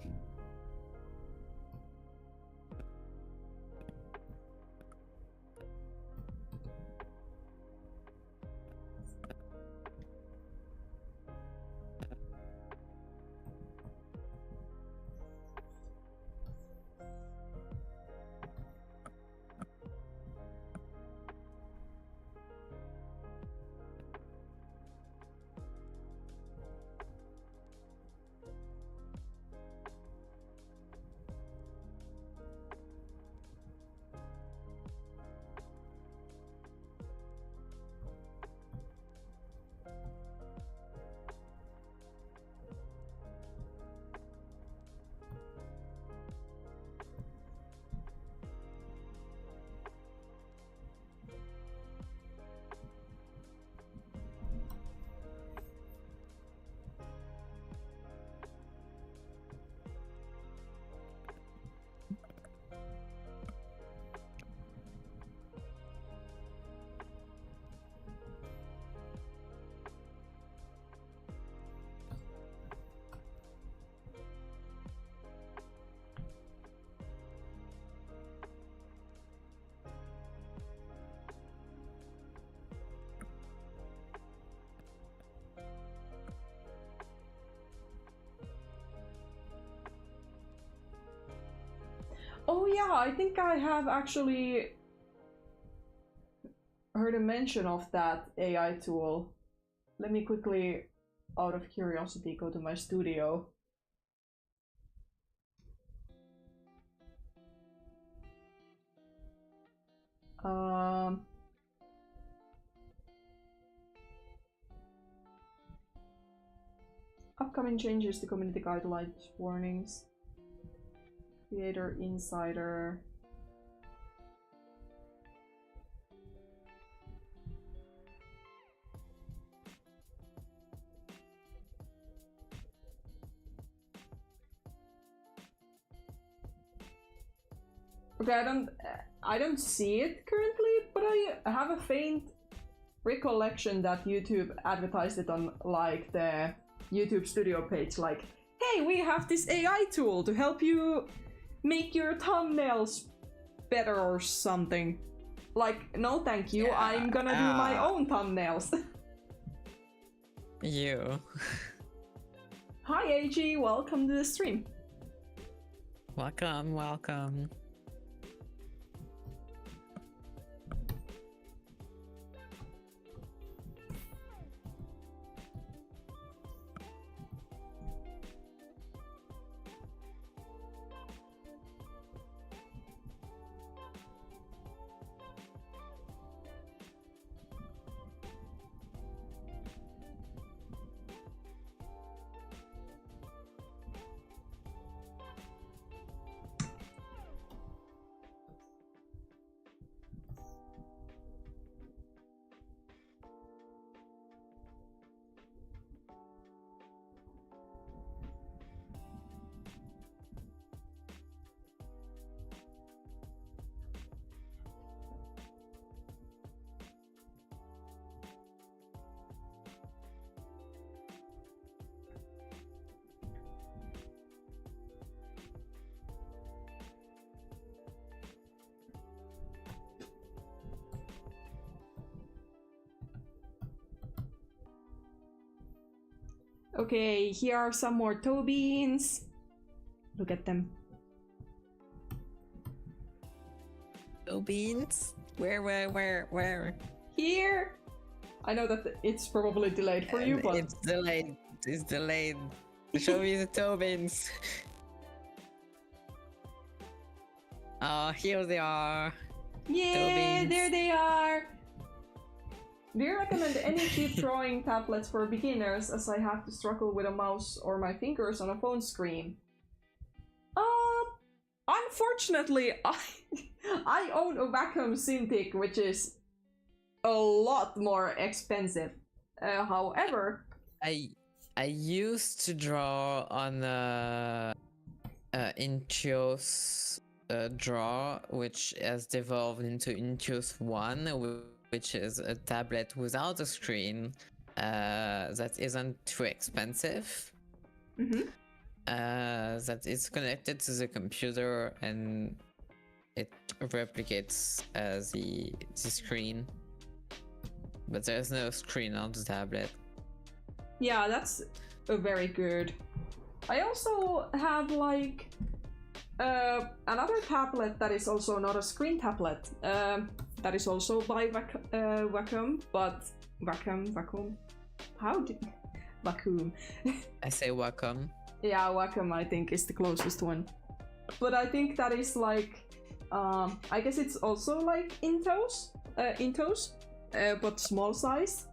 Oh yeah, I think I have actually heard a mention of that AI tool. Let me quickly, out of curiosity, go to my studio. Upcoming changes to community guidelines, warnings. Creator Insider. Okay, I don't see it currently, but I have a faint recollection that YouTube advertised it on like the YouTube Studio page, like, hey, we have this AI tool to help you make your thumbnails better or something. Like, no thank you, yeah, I'm gonna do my own thumbnails. You. Hi AG, welcome to the stream. Welcome, welcome. Okay, here are some more toe beans. Look at them. Toe beans? Where? Here! I know that it's probably delayed for you, but... It's delayed. It's delayed. Show me the toe beans. Oh, here they are. Yeah, there they are! Do you recommend any cheap drawing tablets for beginners, as I have to struggle with a mouse or my fingers on a phone screen? Unfortunately, I own a Wacom Cintiq, which is a lot more expensive. However, I used to draw on Intuos Draw, which has devolved into Intuos One, which is a tablet without a screen that isn't too expensive. That is connected to the computer and it replicates the screen, but there's no screen on the tablet. Yeah, that's very good. I also have like another tablet that is also not a screen tablet. That is also by Wacom, but Wacom. How did Wacom? I say Wacom. Yeah, Wacom I think is the closest one. But I think that is like, I guess it's also like Intuos, but small size,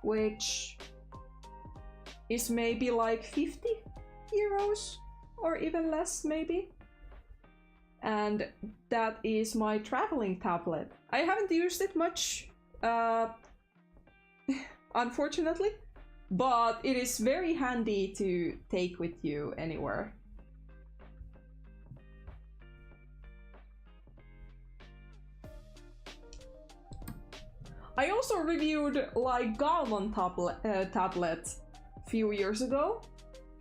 which is maybe like 50 euros or even less maybe. And that is my traveling tablet. I haven't used it much, unfortunately, but it is very handy to take with you anywhere. I also reviewed like Galvan tablet a few years ago.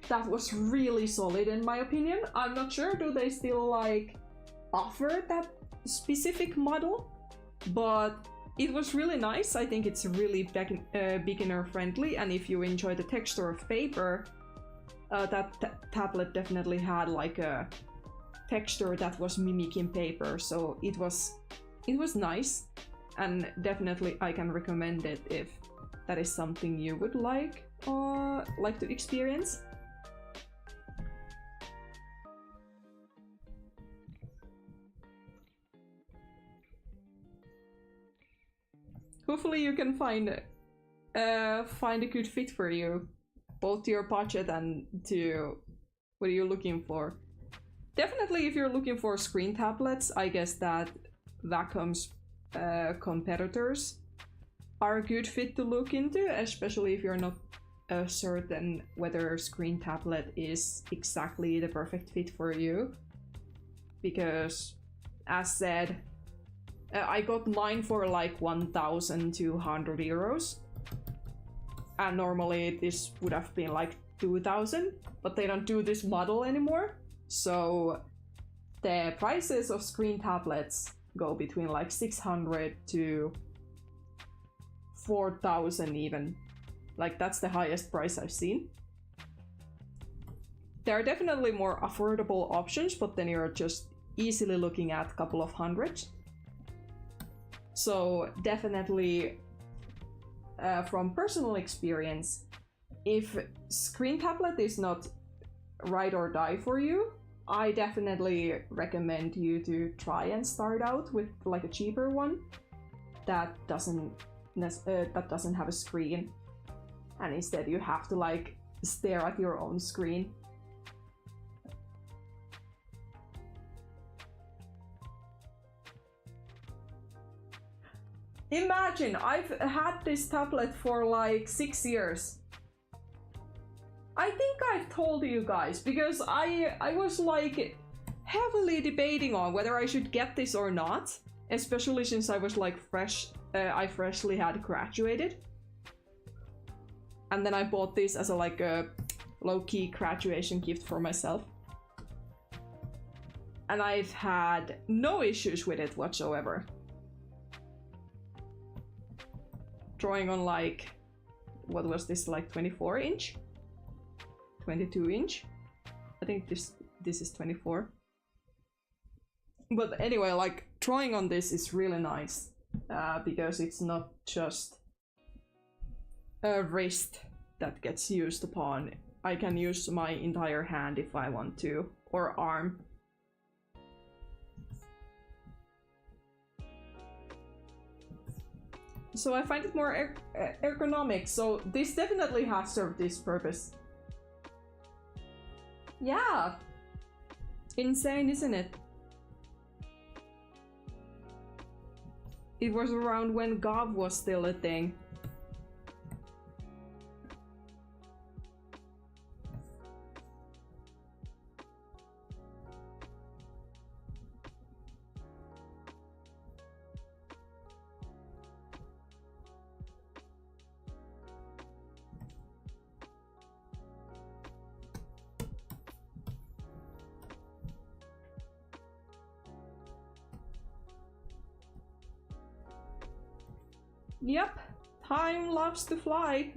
That was really solid in my opinion. I'm not sure, do they still like offer that specific model, but it was really nice. I think it's really beginner friendly, and if you enjoy the texture of paper, that tablet definitely had like a texture that was mimicking paper, so it was nice, and definitely I can recommend it if that is something you would like to experience. Hopefully you can find a good fit for you, both to your budget and to what you're looking for. Definitely if you're looking for screen tablets, I guess that Wacom's competitors are a good fit to look into, especially if you're not certain whether a screen tablet is exactly the perfect fit for you. Because, as said, I got mine for like 1,200 euros. And normally this would have been like 2,000, but they don't do this model anymore. So the prices of screen tablets go between like 600 to 4,000 even. Like that's the highest price I've seen. There are definitely more affordable options, but then you're just easily looking at a couple of hundreds. So definitely, from personal experience, if screen tablet is not ride or die for you, I definitely recommend you to try and start out with like a cheaper one that doesn't have a screen, and instead you have to like stare at your own screen. Imagine, I've had this tablet for like 6 years. I think I've told you guys, because I was like heavily debating on whether I should get this or not, especially since I was like I freshly had graduated. And then I bought this as a like a low-key graduation gift for myself. And I've had no issues with it whatsoever. Drawing on like, what was this, like 24 inch? 22 inch. I think this is 24. But anyway, like, drawing on this is really nice because it's not just a wrist that gets used upon. I can use my entire hand if I want to, or arm. So I find it more ergonomic, so this definitely has served this purpose. Yeah! Insane, isn't it? It was around when Gov was still a thing. Yep, time loves to fly.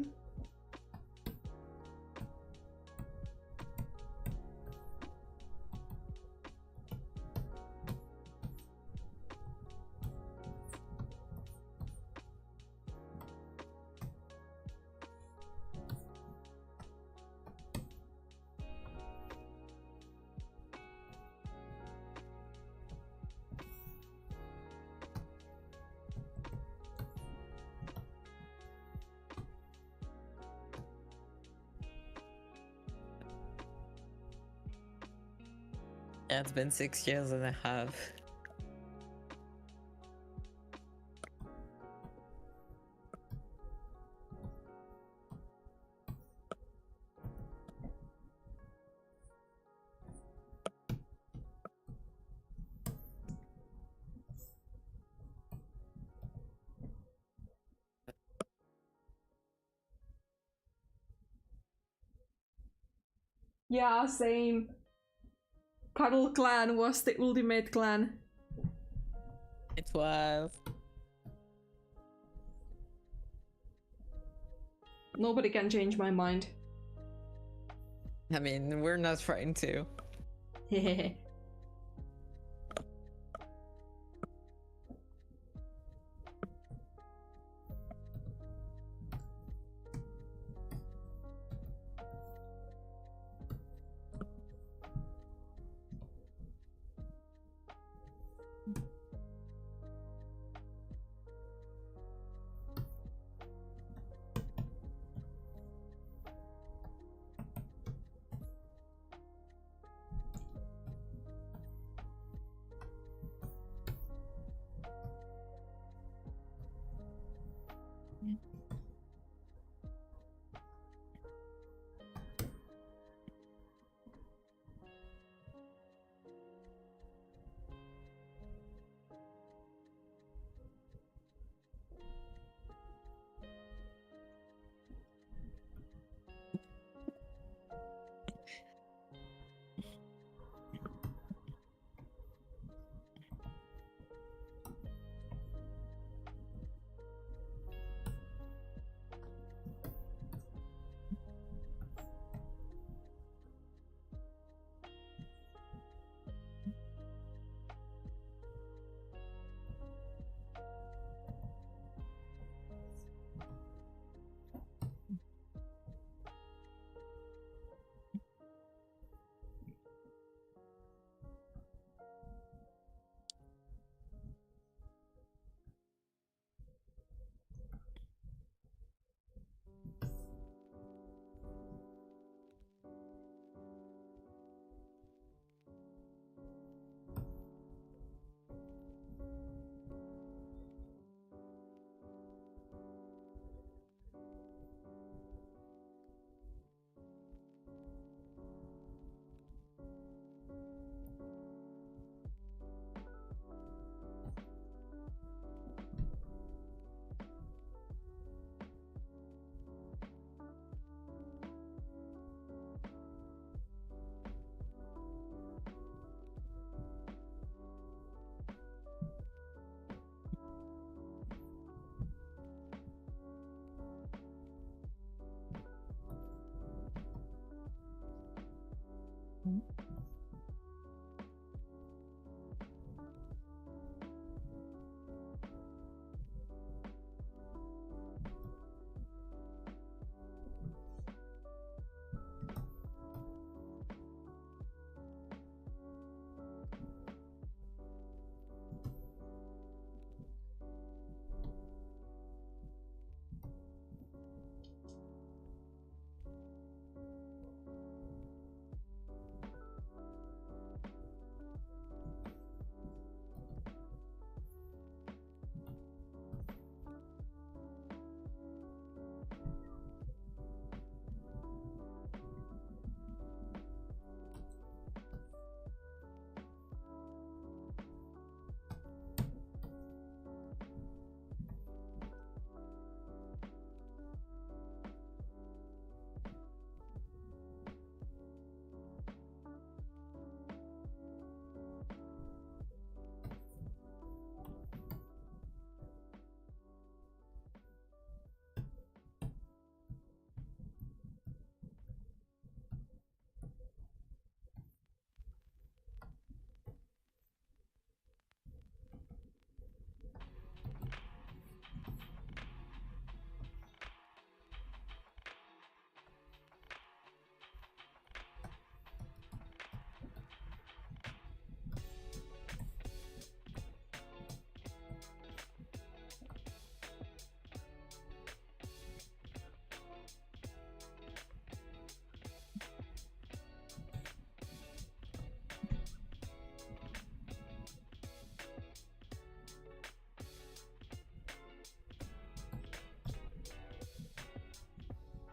Yeah, it's been 6 years and a half. Yeah, same. Cuddle Clan was the ultimate clan. It was. Nobody can change my mind. I mean, we're not trying to. Hehehe.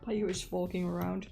Payu is walking around.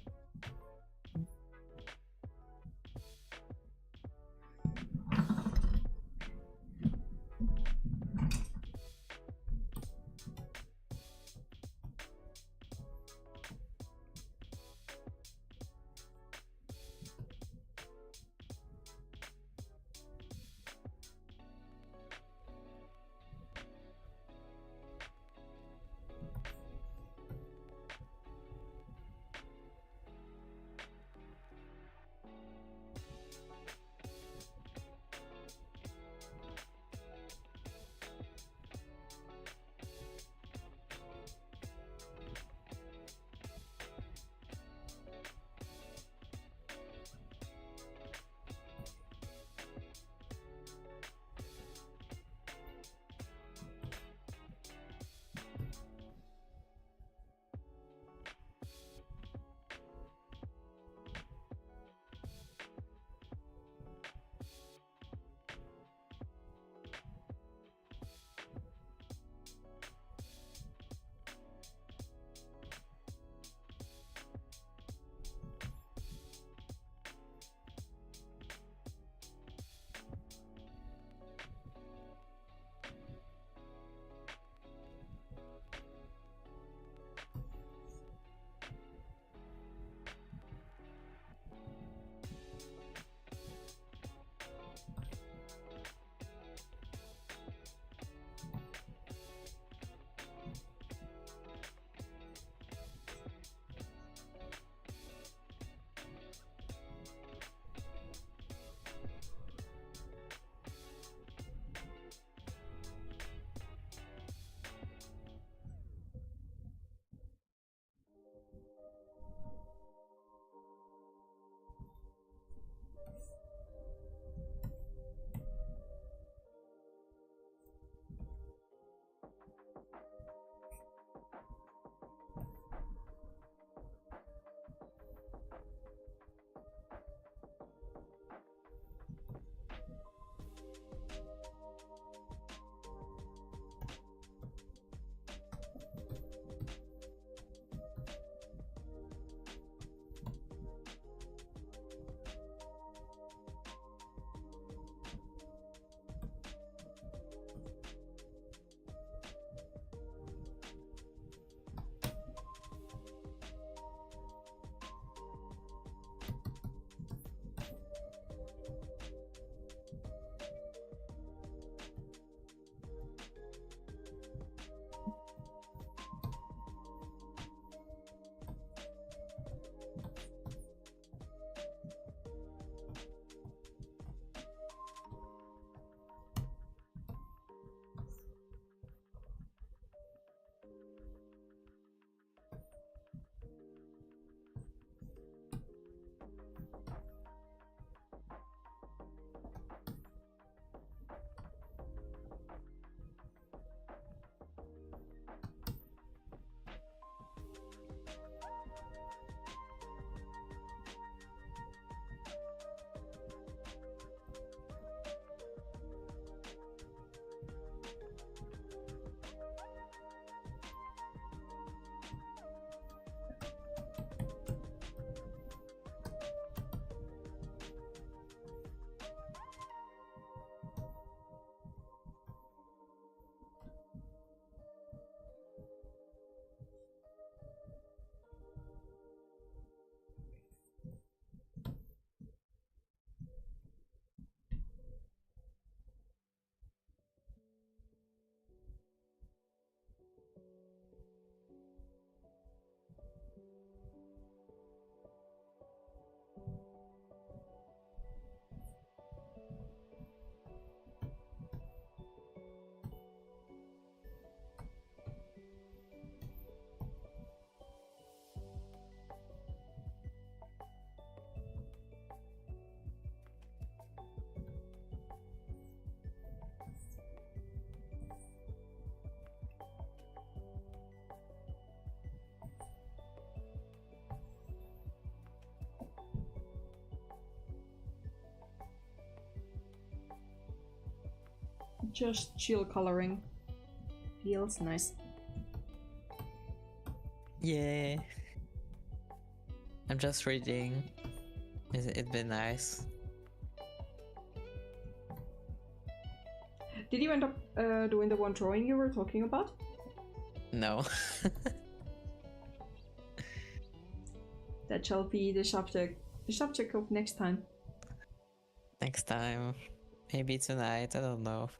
Just chill coloring. Feels nice. Yeah. I'm just reading. It'd be nice. Did you end up doing the one drawing you were talking about? No. That shall be the subject of next time. Next time. Maybe tonight, I don't know.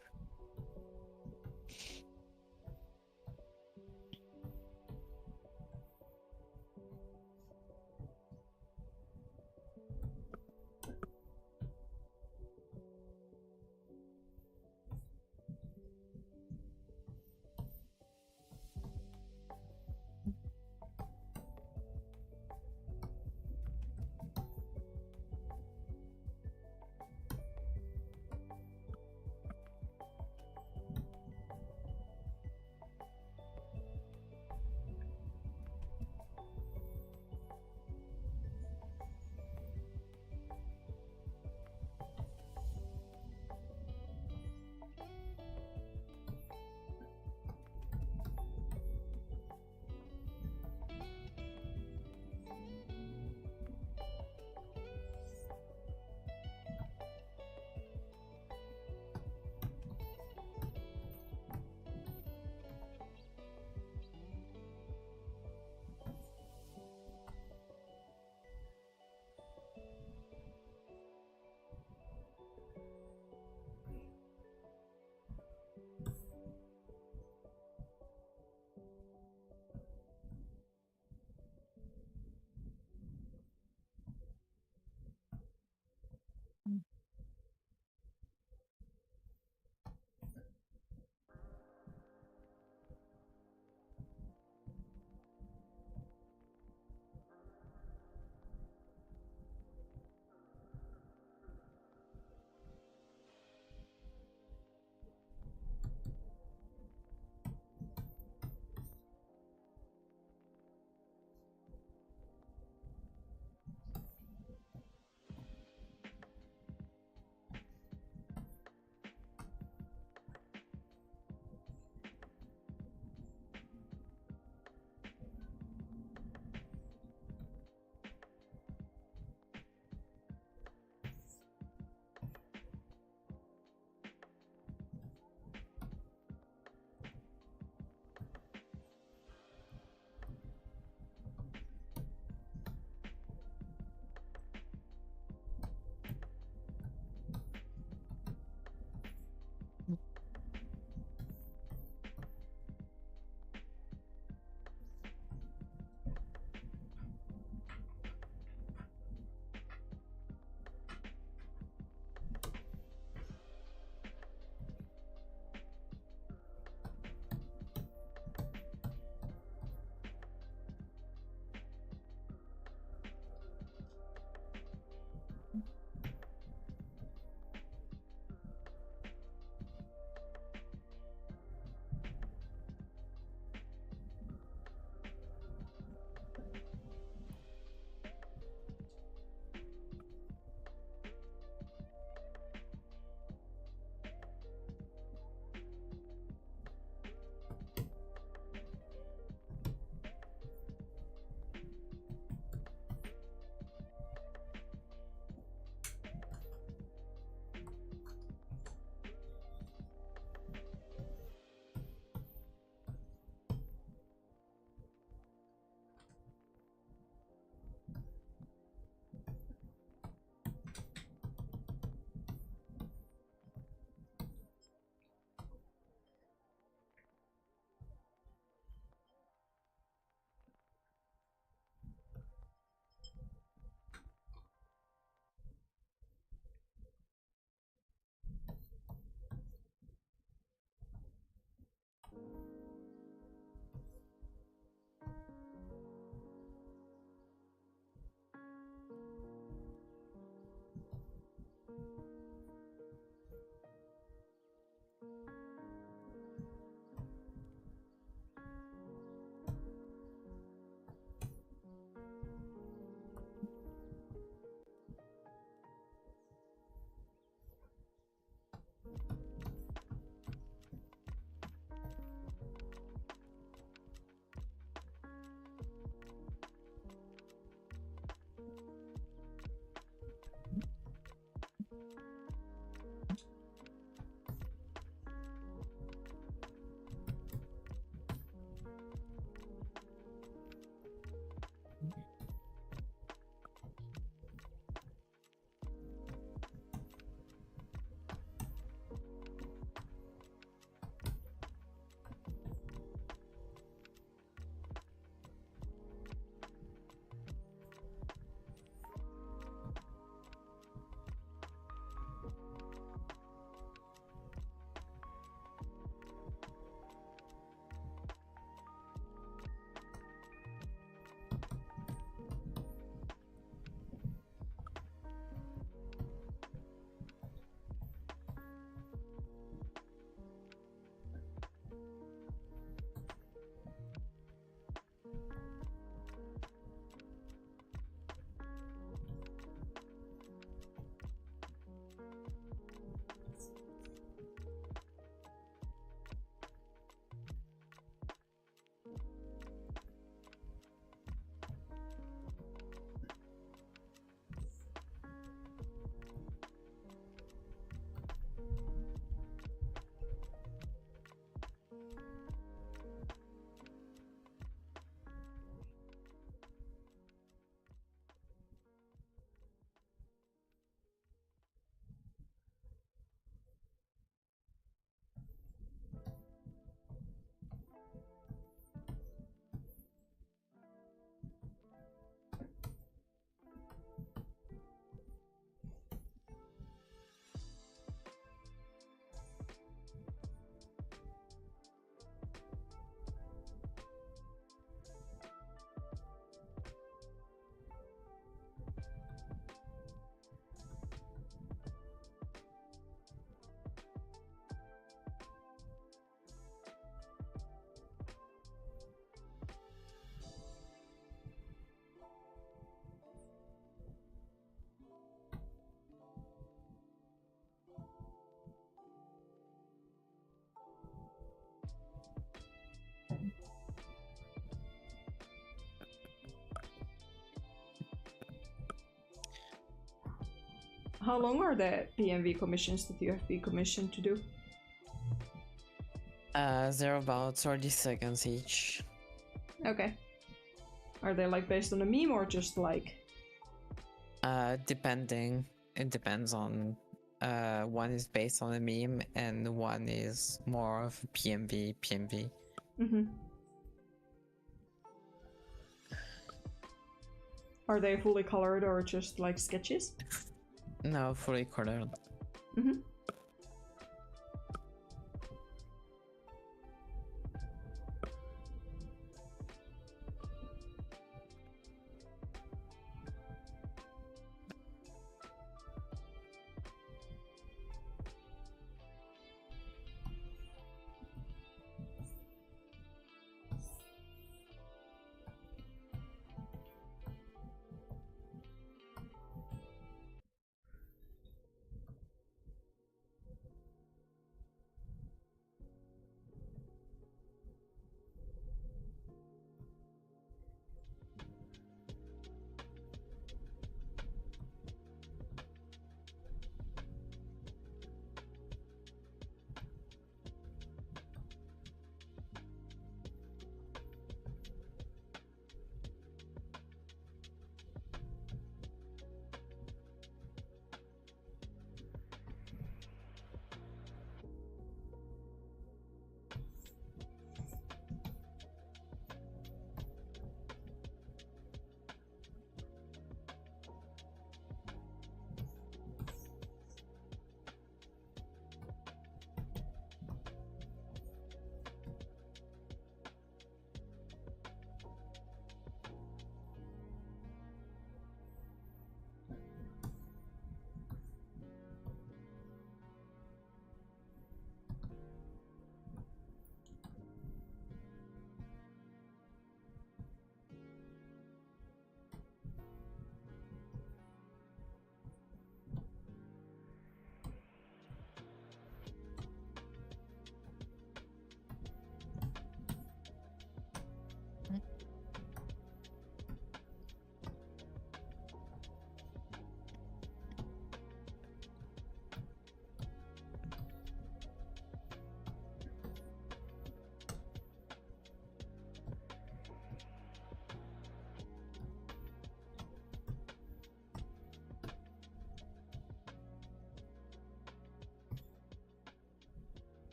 How long are the PMV commissions that you have been commissioned to do? They're about 30 seconds each. Okay. Are they like based on a meme or just like? Depending. It depends on. One is based on a meme and one is more of a PMV. Mm-hmm. Are they fully colored or just like sketches? No, fully colored. Mm-hmm.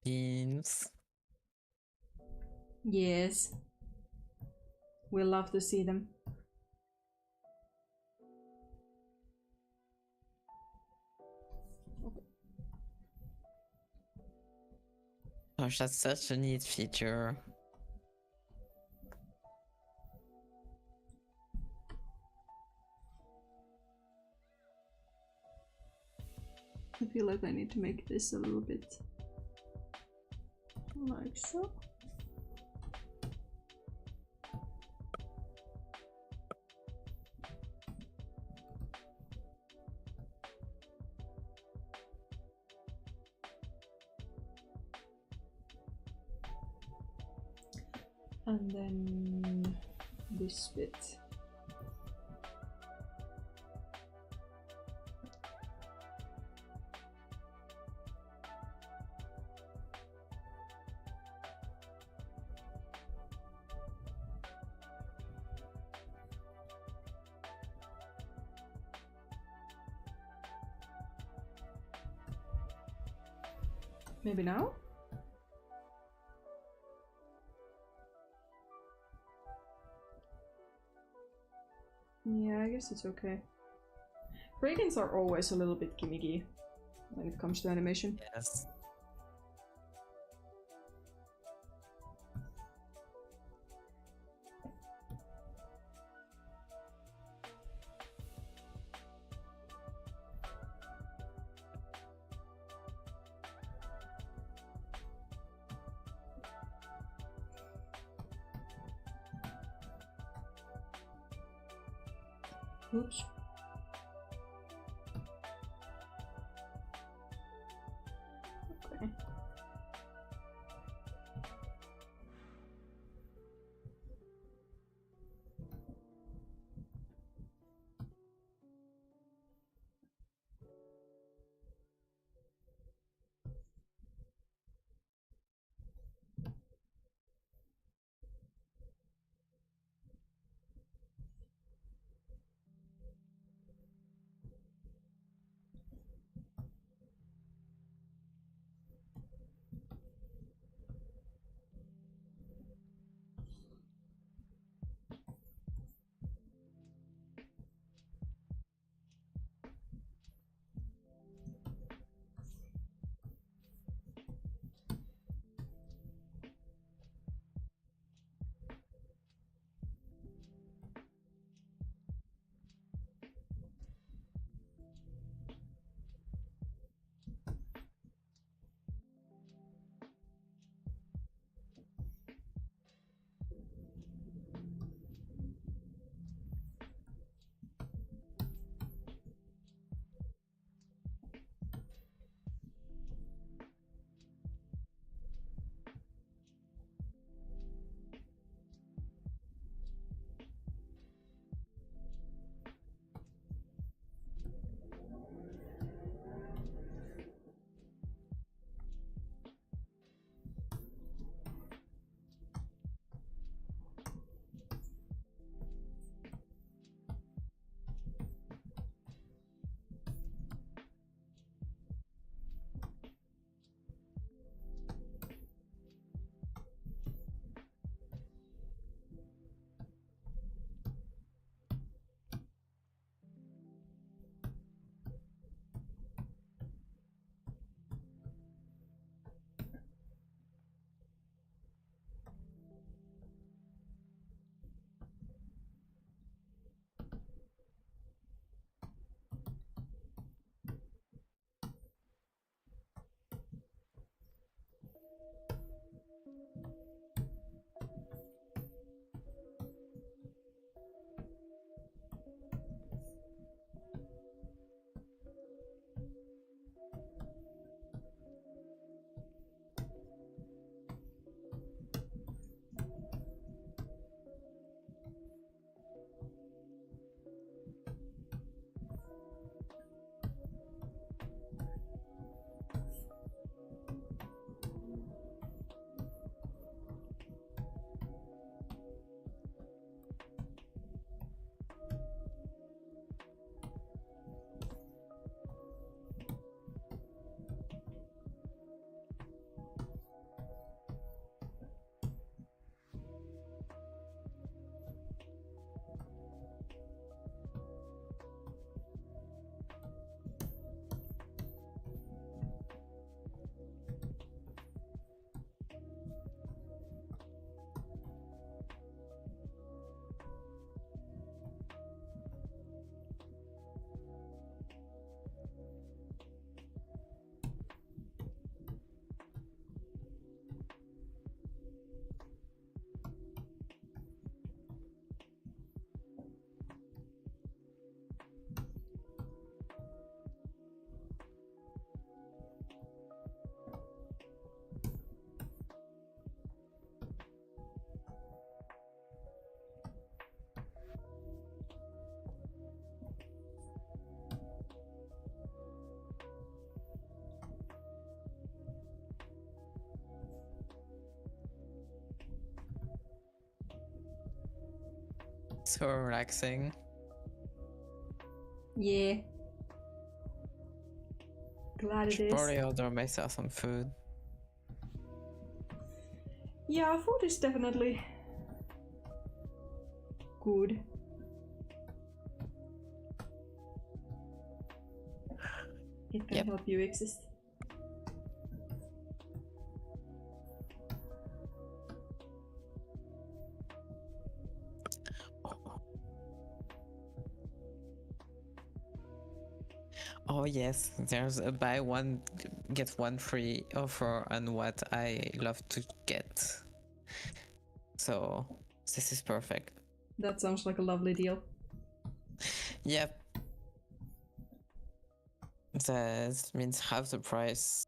Beans. Yes. We'll love to see them. Gosh, that's such a neat feature. I feel like I need to make this a little bit like so. And then this bit. Maybe now? Yeah, I guess it's okay. Gradient are always a little bit gimmicky when it comes to animation. Yes. Oops. Okay. So relaxing. Yeah. Glad it Should is. probably order myself some food. Yeah, food is definitely good. It can help you exist. Oh yes, there's a buy one get one free offer on what I love to get. So this is perfect. That sounds like a lovely deal. Yep. That means half the price.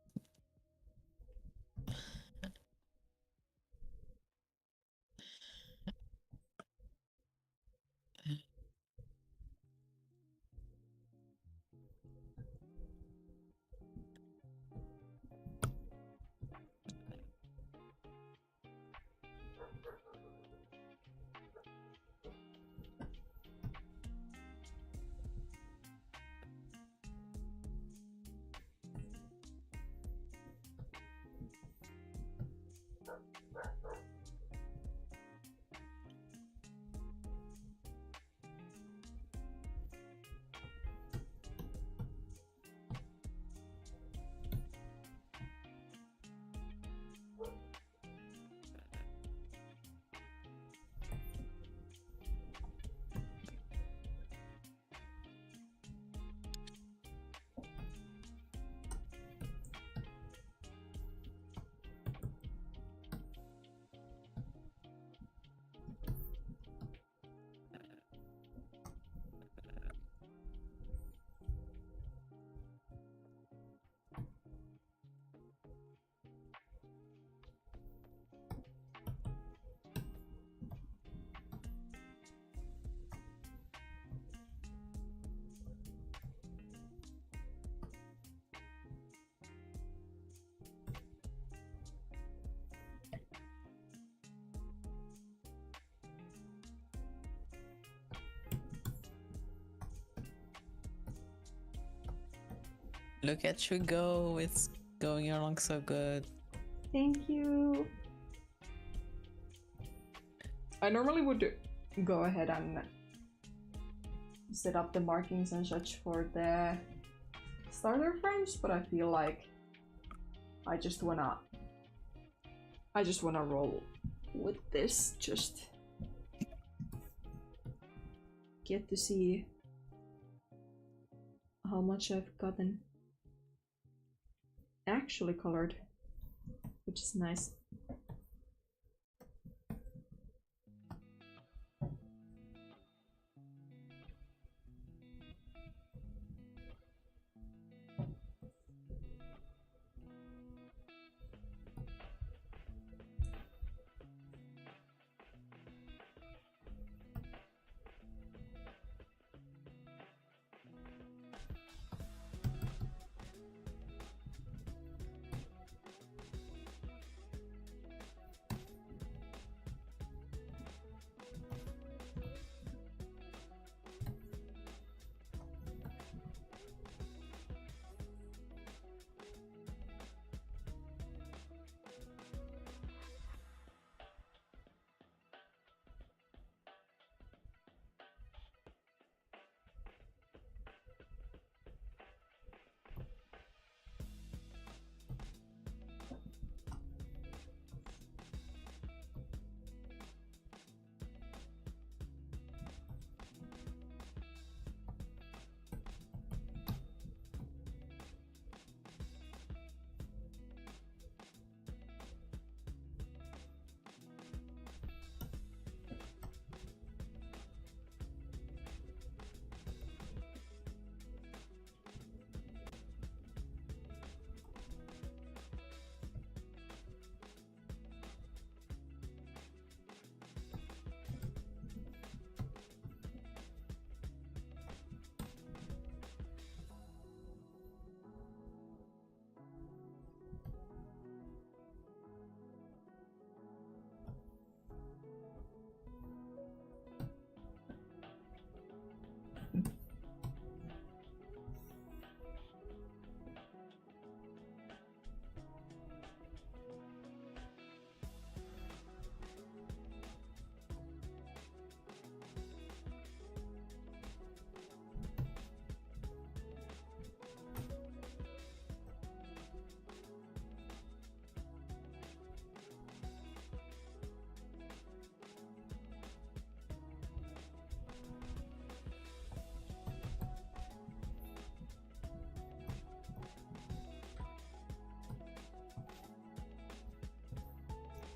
Look at you go, it's going along so good. Thank you. I normally would go ahead and set up the markings and such for the starter frames, but I feel like I just wanna roll with this, just get to see how much I've gotten actually colored, which is nice.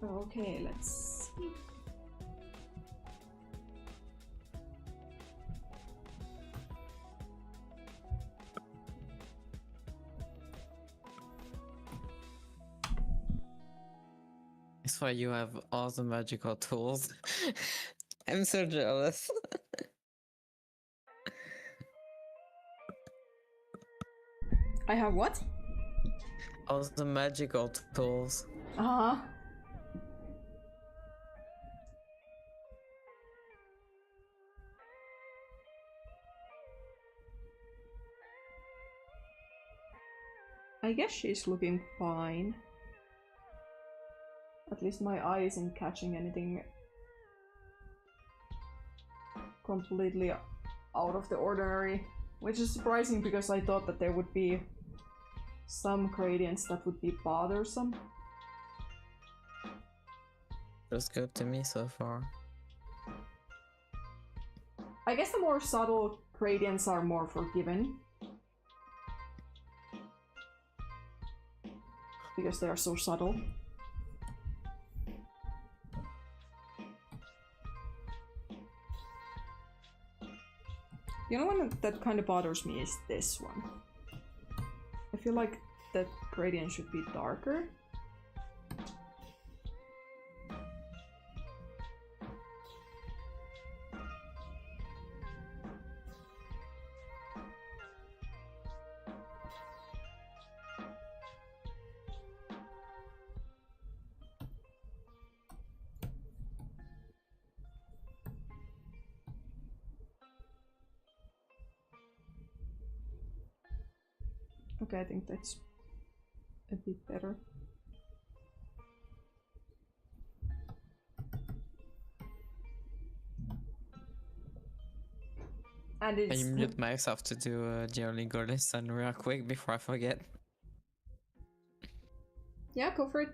Okay, let's see. I swear you have all the magical tools. I'm so jealous. I have what? All the magical tools. Uh-huh. I guess she's looking fine. At least my eye isn't catching anything completely out of the ordinary. Which is surprising because I thought that there would be some gradients that would be bothersome. Feels good to me so far. I guess the more subtle gradients are more forgiven. Because they are so subtle. The only one that kind of bothers me is this one. I feel like that gradient should be darker. Okay, I think that's a bit better. And it's... I mute myself to do a Duolingo lesson real quick before I forget. Yeah, go for it.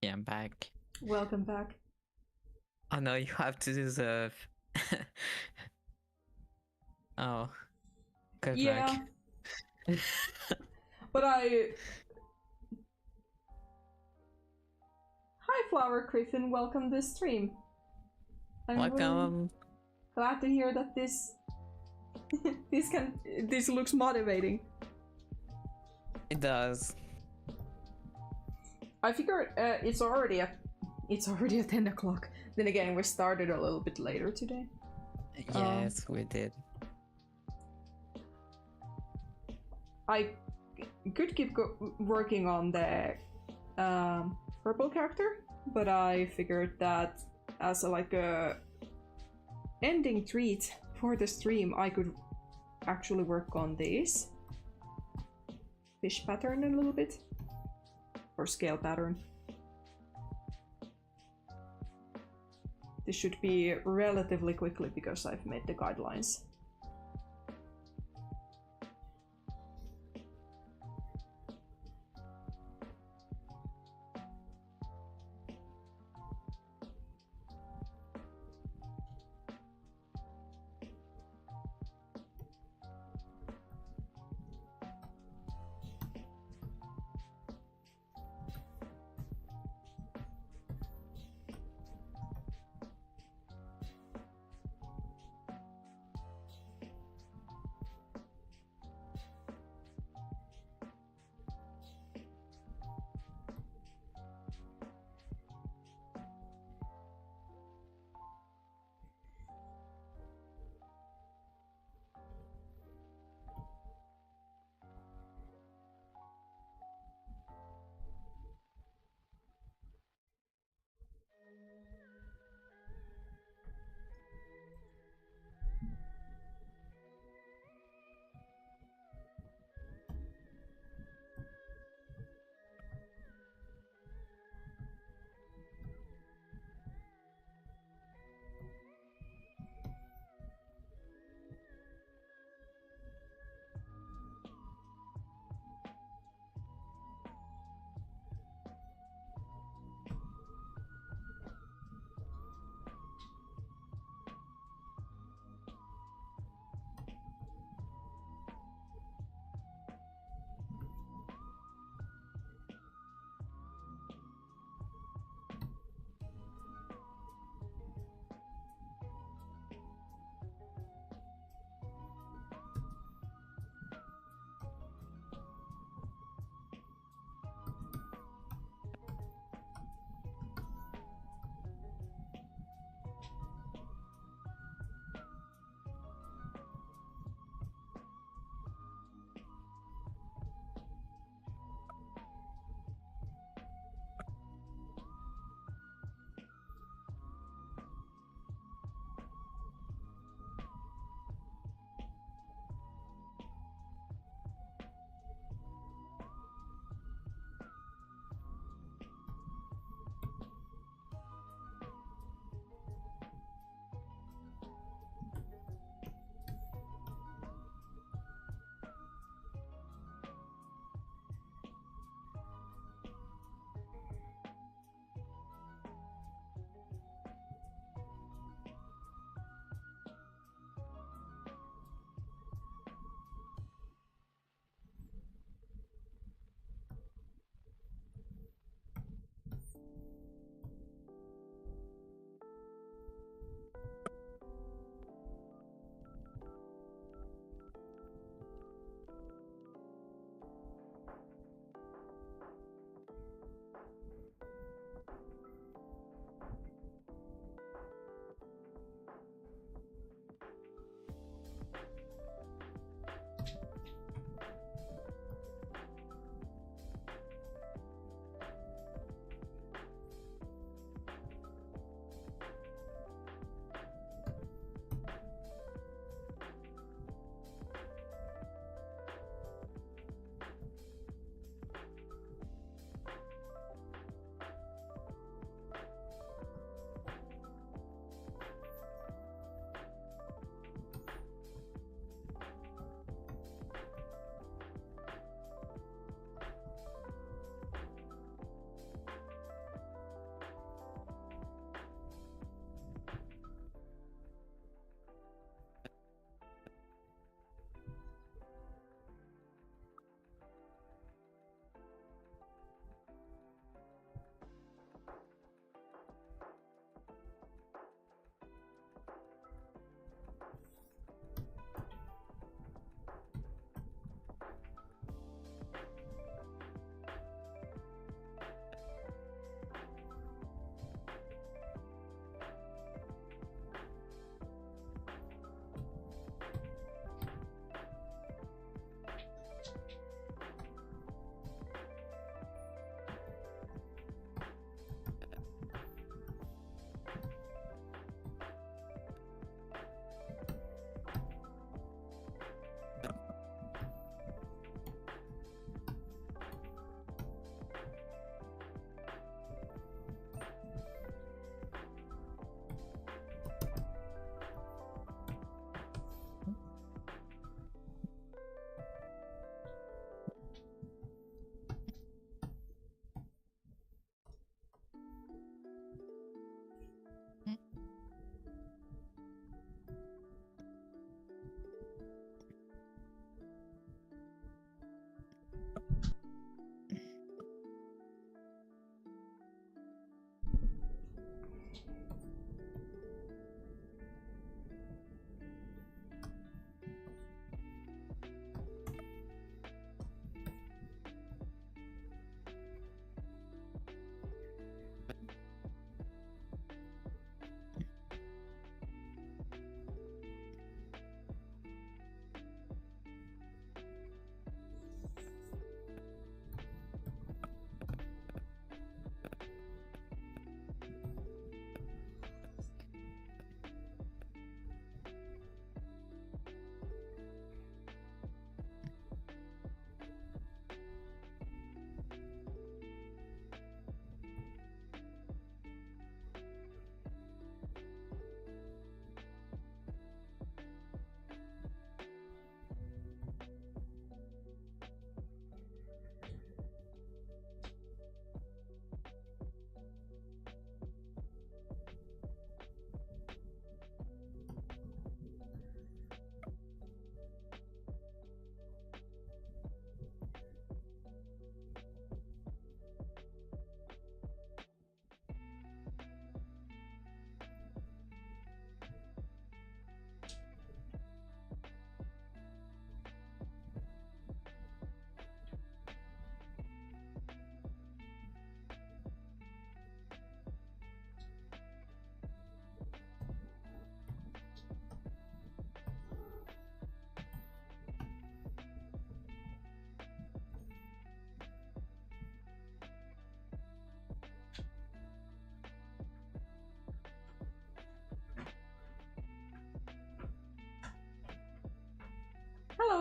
Yeah, I'm back. Welcome back. Oh no, you have to do the... Oh. Good Yeah. luck. But I... Hi Flower Griffin, welcome to the stream. I'm Welcome. really glad to hear that this... this looks motivating. It does. I figured it's already at 10 o'clock. Then again, we started a little bit later today. Yes, we did. I could keep working on the purple character, but I figured that as like a ending treat for the stream, I could actually work on this fish pattern a little bit, or scale pattern. This should be relatively quickly because I've made the guidelines.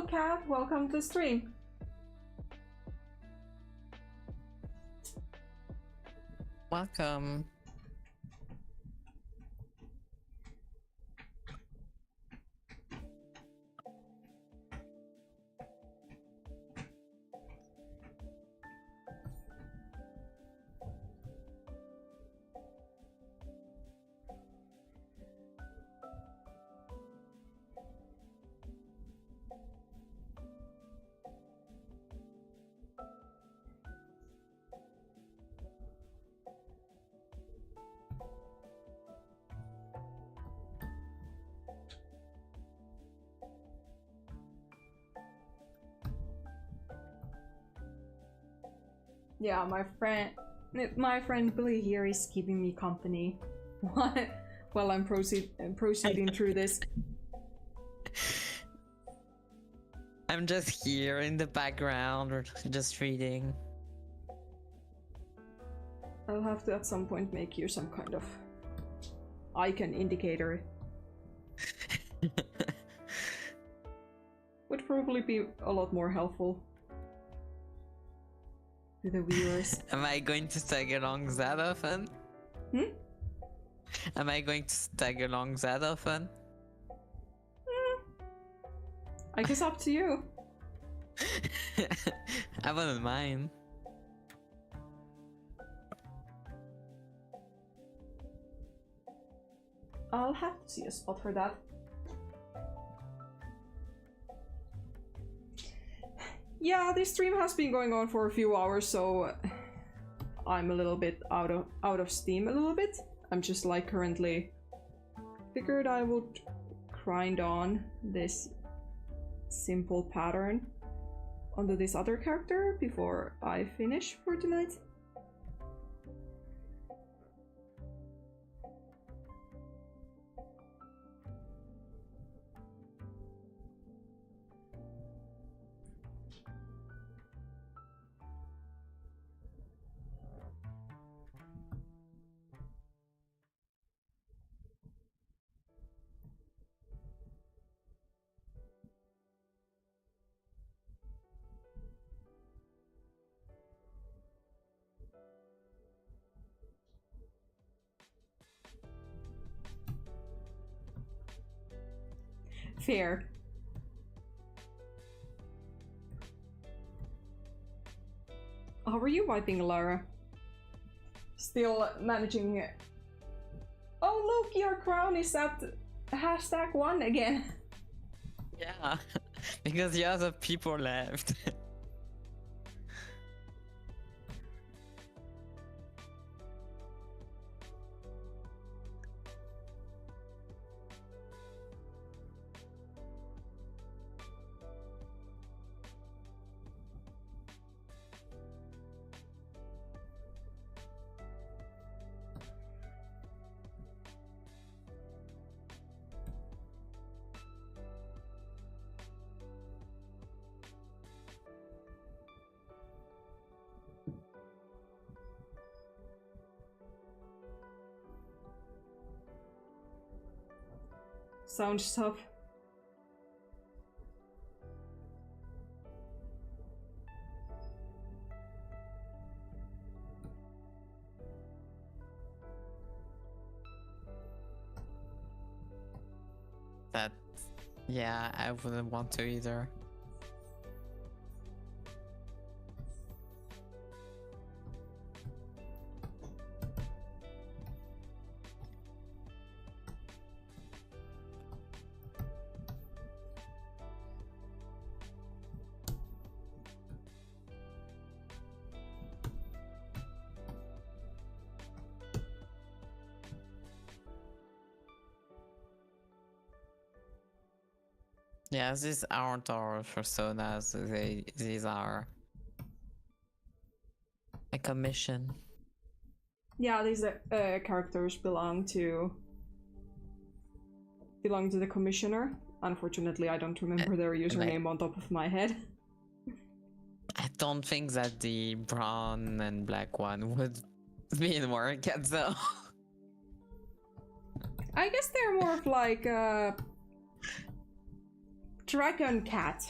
Kat. Welcome to the stream. Welcome. Yeah, my friend Billy here is keeping me company while I'm proceeding through this. I'm just here in the background, or just reading. I'll have to at some point make you some kind of icon indicator. Would probably be a lot more helpful to the viewers. Am I going to tag along that often? Hmm? Am I going to tag along that often? I guess up to you. I wouldn't mind. I'll have to see a spot for that. Yeah, this stream has been going on for a few hours, so I'm a little bit out of steam a little bit. I'm just like currently figured I would grind on this simple pattern onto this other character before I finish for tonight. Fair. How are you wiping, Lara? Still managing it. Oh look, your crown is at #1 again. Yeah, because the other people left. Sounds tough. That, yeah, I wouldn't want to either. Yeah, these aren't our personas, these are a commission. Yeah, these characters belong to the commissioner. Unfortunately, I don't remember their username on top of my head. I don't think that the brown and black one would be in work yet, though. I guess they're more of like a dragon cat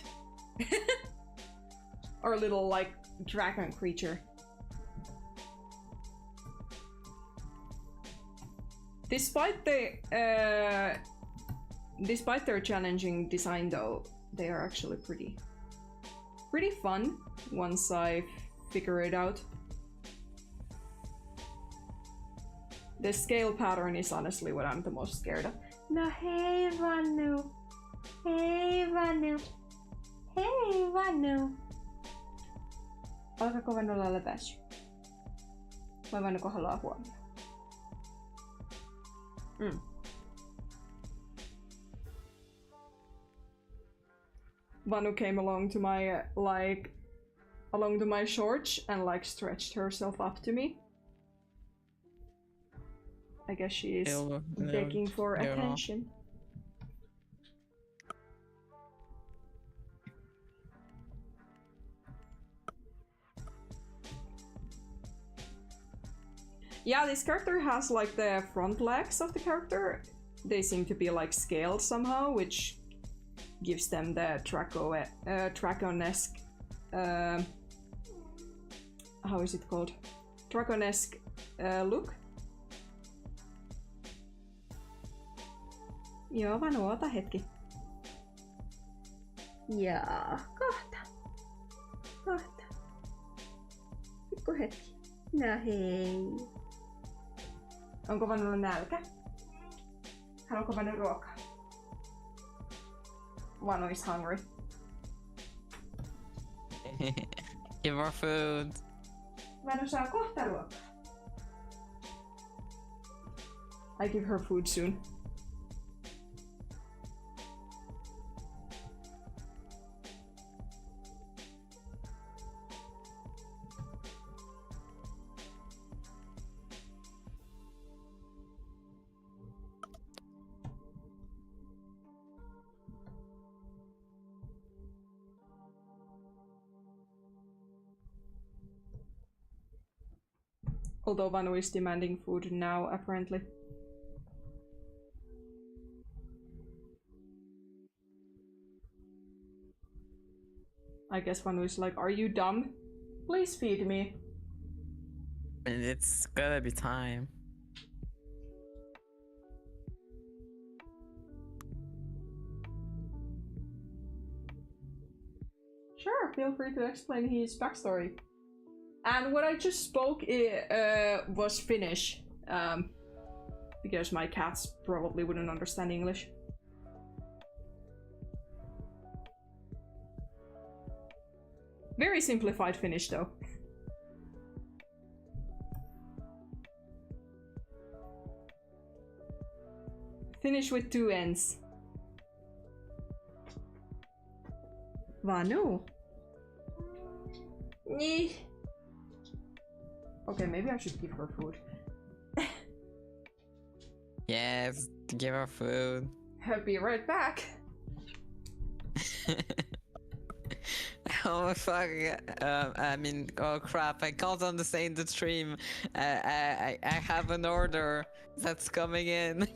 Our little, like, dragon creature. Despite their challenging design, though, they are actually pretty fun once I figure it out. The scale pattern is honestly what I'm the most scared of. No, hey Vanu. Hey Vanu. Hey Vanu. Alkaako Vanu olla lepäsy? Vai Vanuko haluaa huomioon? Vanu came along to my along to my shorts and like stretched herself up to me. I guess she is begging for attention. Yeah, this character has like the front legs of the character. They seem to be like scaled somehow, which gives them the Draconesque. How is it called? Draconesque look. Joo, Vanu, ota hetki. Jaa, kohta. Pikku hetki. No hei. Onko Vanulla nälkä? Haluatko Vanu ruokaa? Vanu is hungry. Give her food. Vanu saa kohta ruokaa. I give her food soon. Although Vanu is demanding food now, apparently. I guess Vanu is like, are you dumb? Please feed me. It's gotta be time. Sure, feel free to explain his backstory. And what I just spoke was Finnish, because my cats probably wouldn't understand English. Very simplified Finnish, though. Finnish with two N's. Vanu. Nee. Okay, maybe I should give her food. Yes, give her food. I'll be right back. Oh fuck! I mean, oh crap! I can't understand the stream. I have an order that's coming in.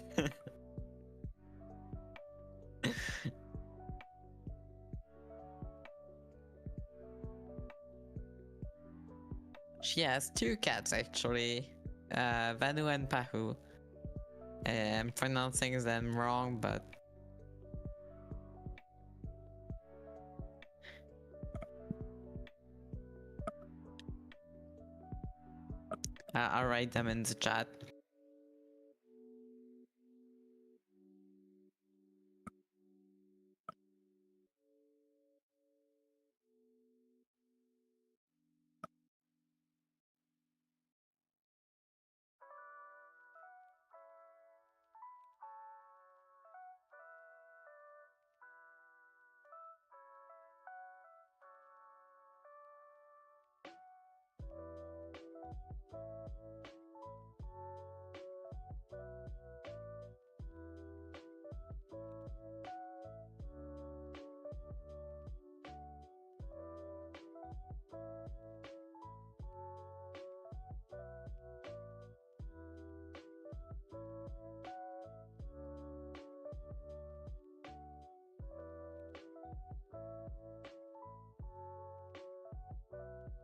She has two cats actually, Vanu and Pahu. I'm pronouncing them wrong, but I'll write them in the chat.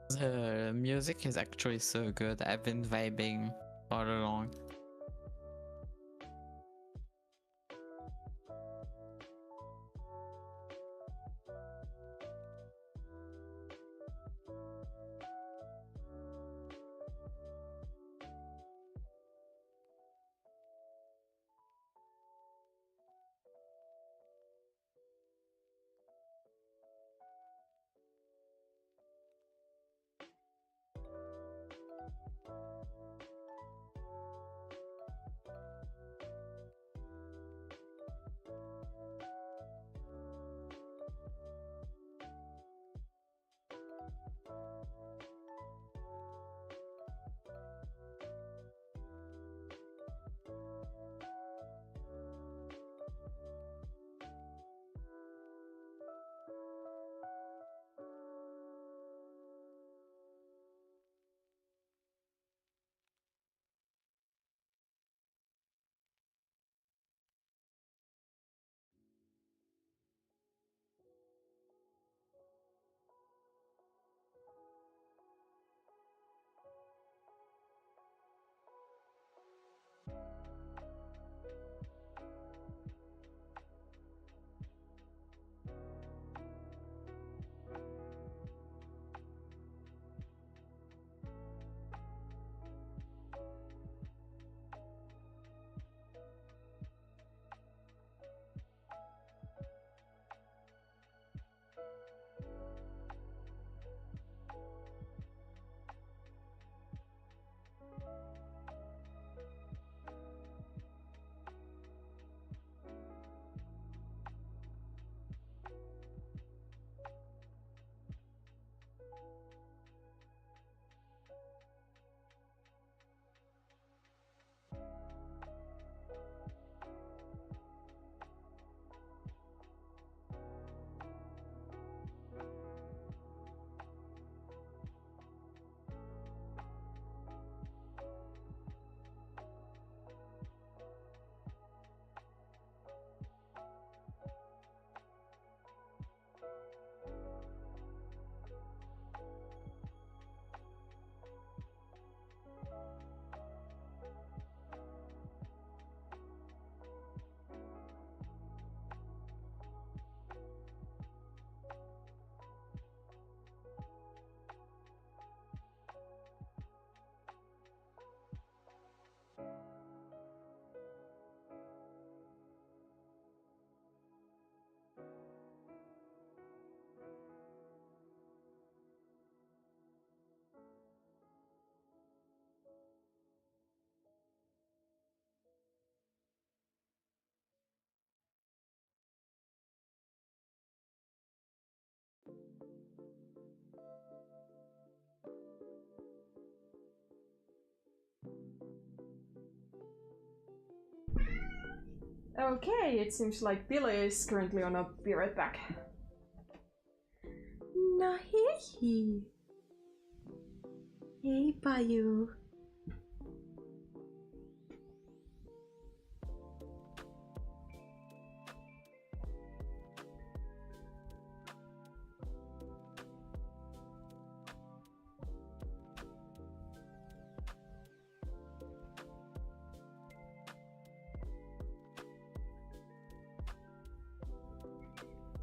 The music is actually so good. I've been vibing all along. Okay, it seems like Billy is currently on a be right back. No, hey, hey, Bayu.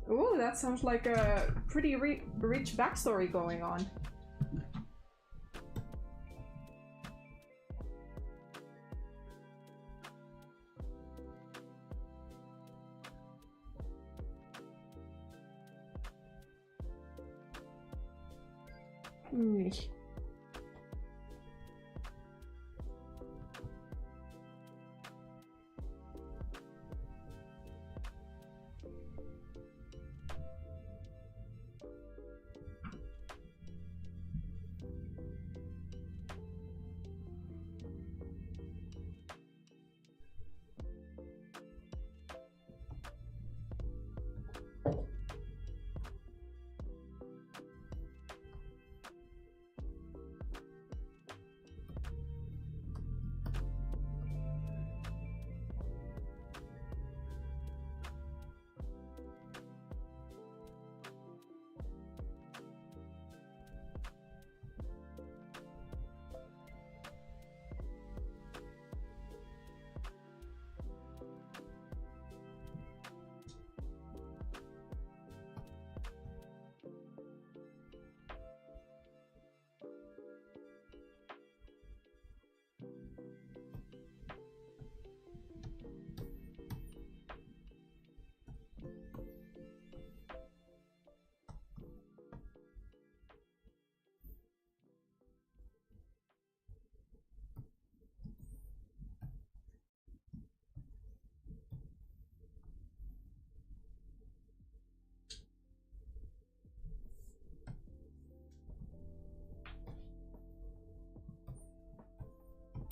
Ooh, that sounds like a pretty rich backstory going on.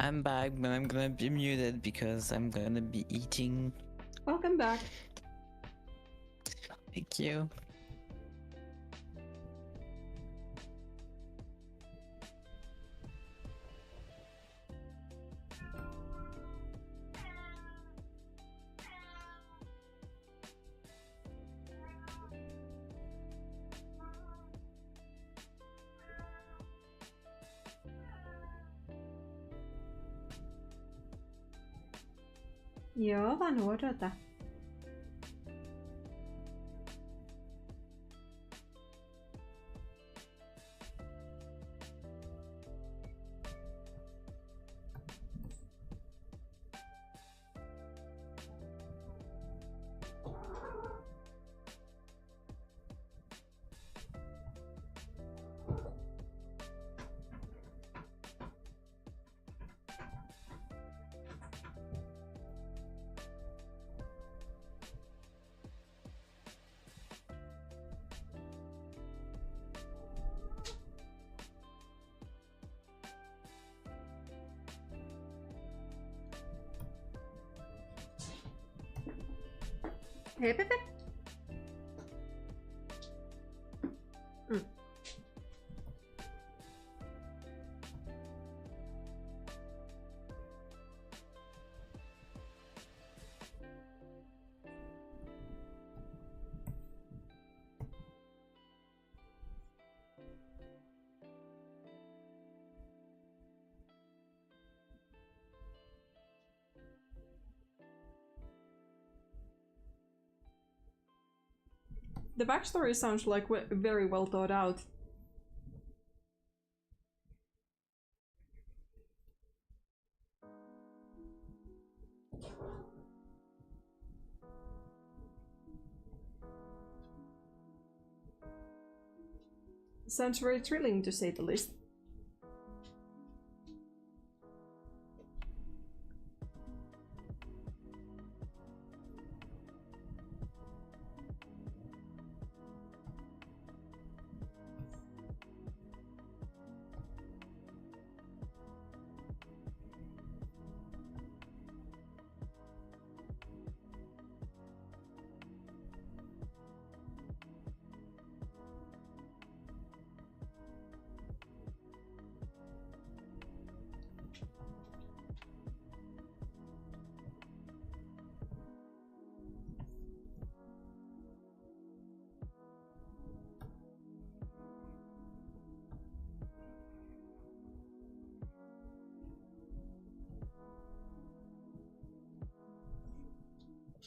I'm back, but I'm gonna be muted because I'm gonna be eating. Welcome back. Thank you. Joo, vaan odota. Hei Pepe. The backstory sounds like very well thought out. Sounds very thrilling to say the least.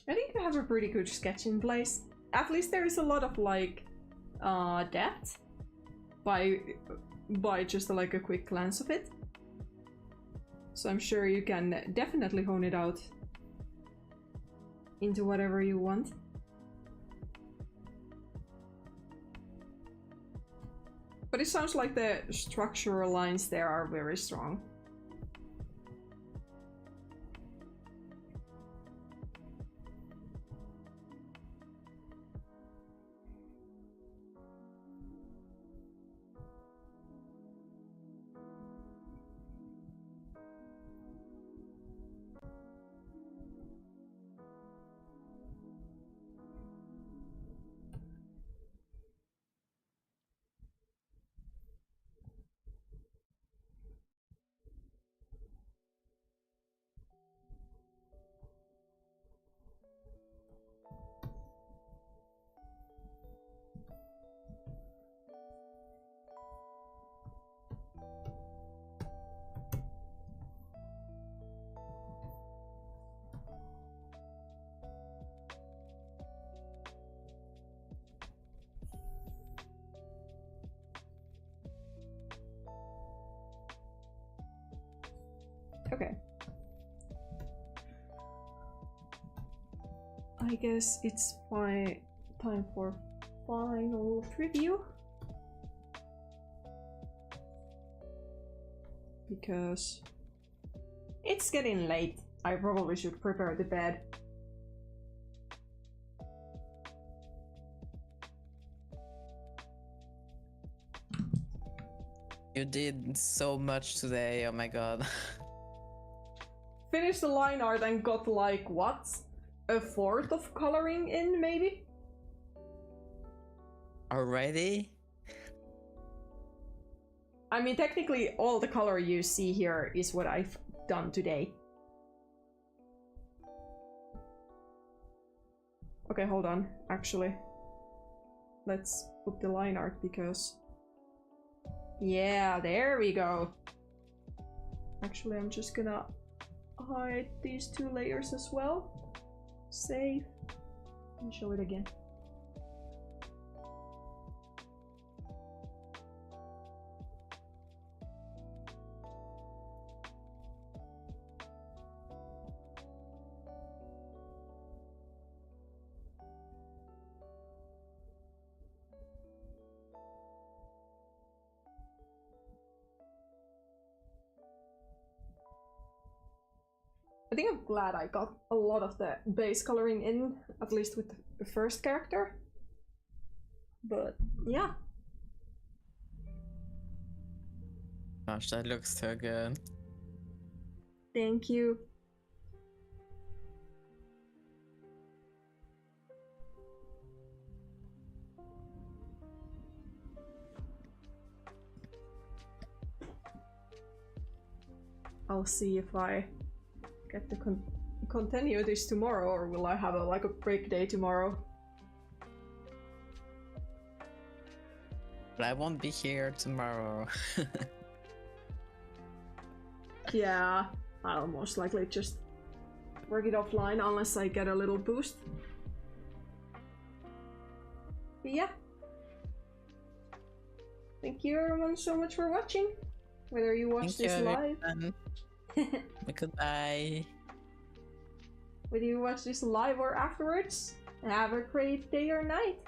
I think you have a pretty good sketch in place. At least there is a lot of like depth by just like a quick glance of it. So I'm sure you can definitely hone it out into whatever you want. But it sounds like the structural lines there are very strong. Okay. I guess it's my time for final review. Because it's getting late. I probably should prepare the bed. You did so much today, oh my god. finished the line art and got like, what? A fourth of coloring in, maybe? Already? I mean, technically, all the color you see here is what I've done today. Okay, hold on. Actually, let's put the line art because... Yeah, there we go. Actually, I'm just gonna hide these two layers as well. Save. And show it again. I think I'm glad I got a lot of the base coloring in, at least with the first character. But yeah. Gosh, that looks so good. Thank you. I'll see if I get to continue this tomorrow, or will I have like a break day tomorrow? But I won't be here tomorrow. Yeah, I'll most likely just work it offline unless I get a little boost. But yeah. Thank you everyone so much for watching. Whether you watch this live. Goodbye. Whether you watch this live or afterwards, have a great day or night.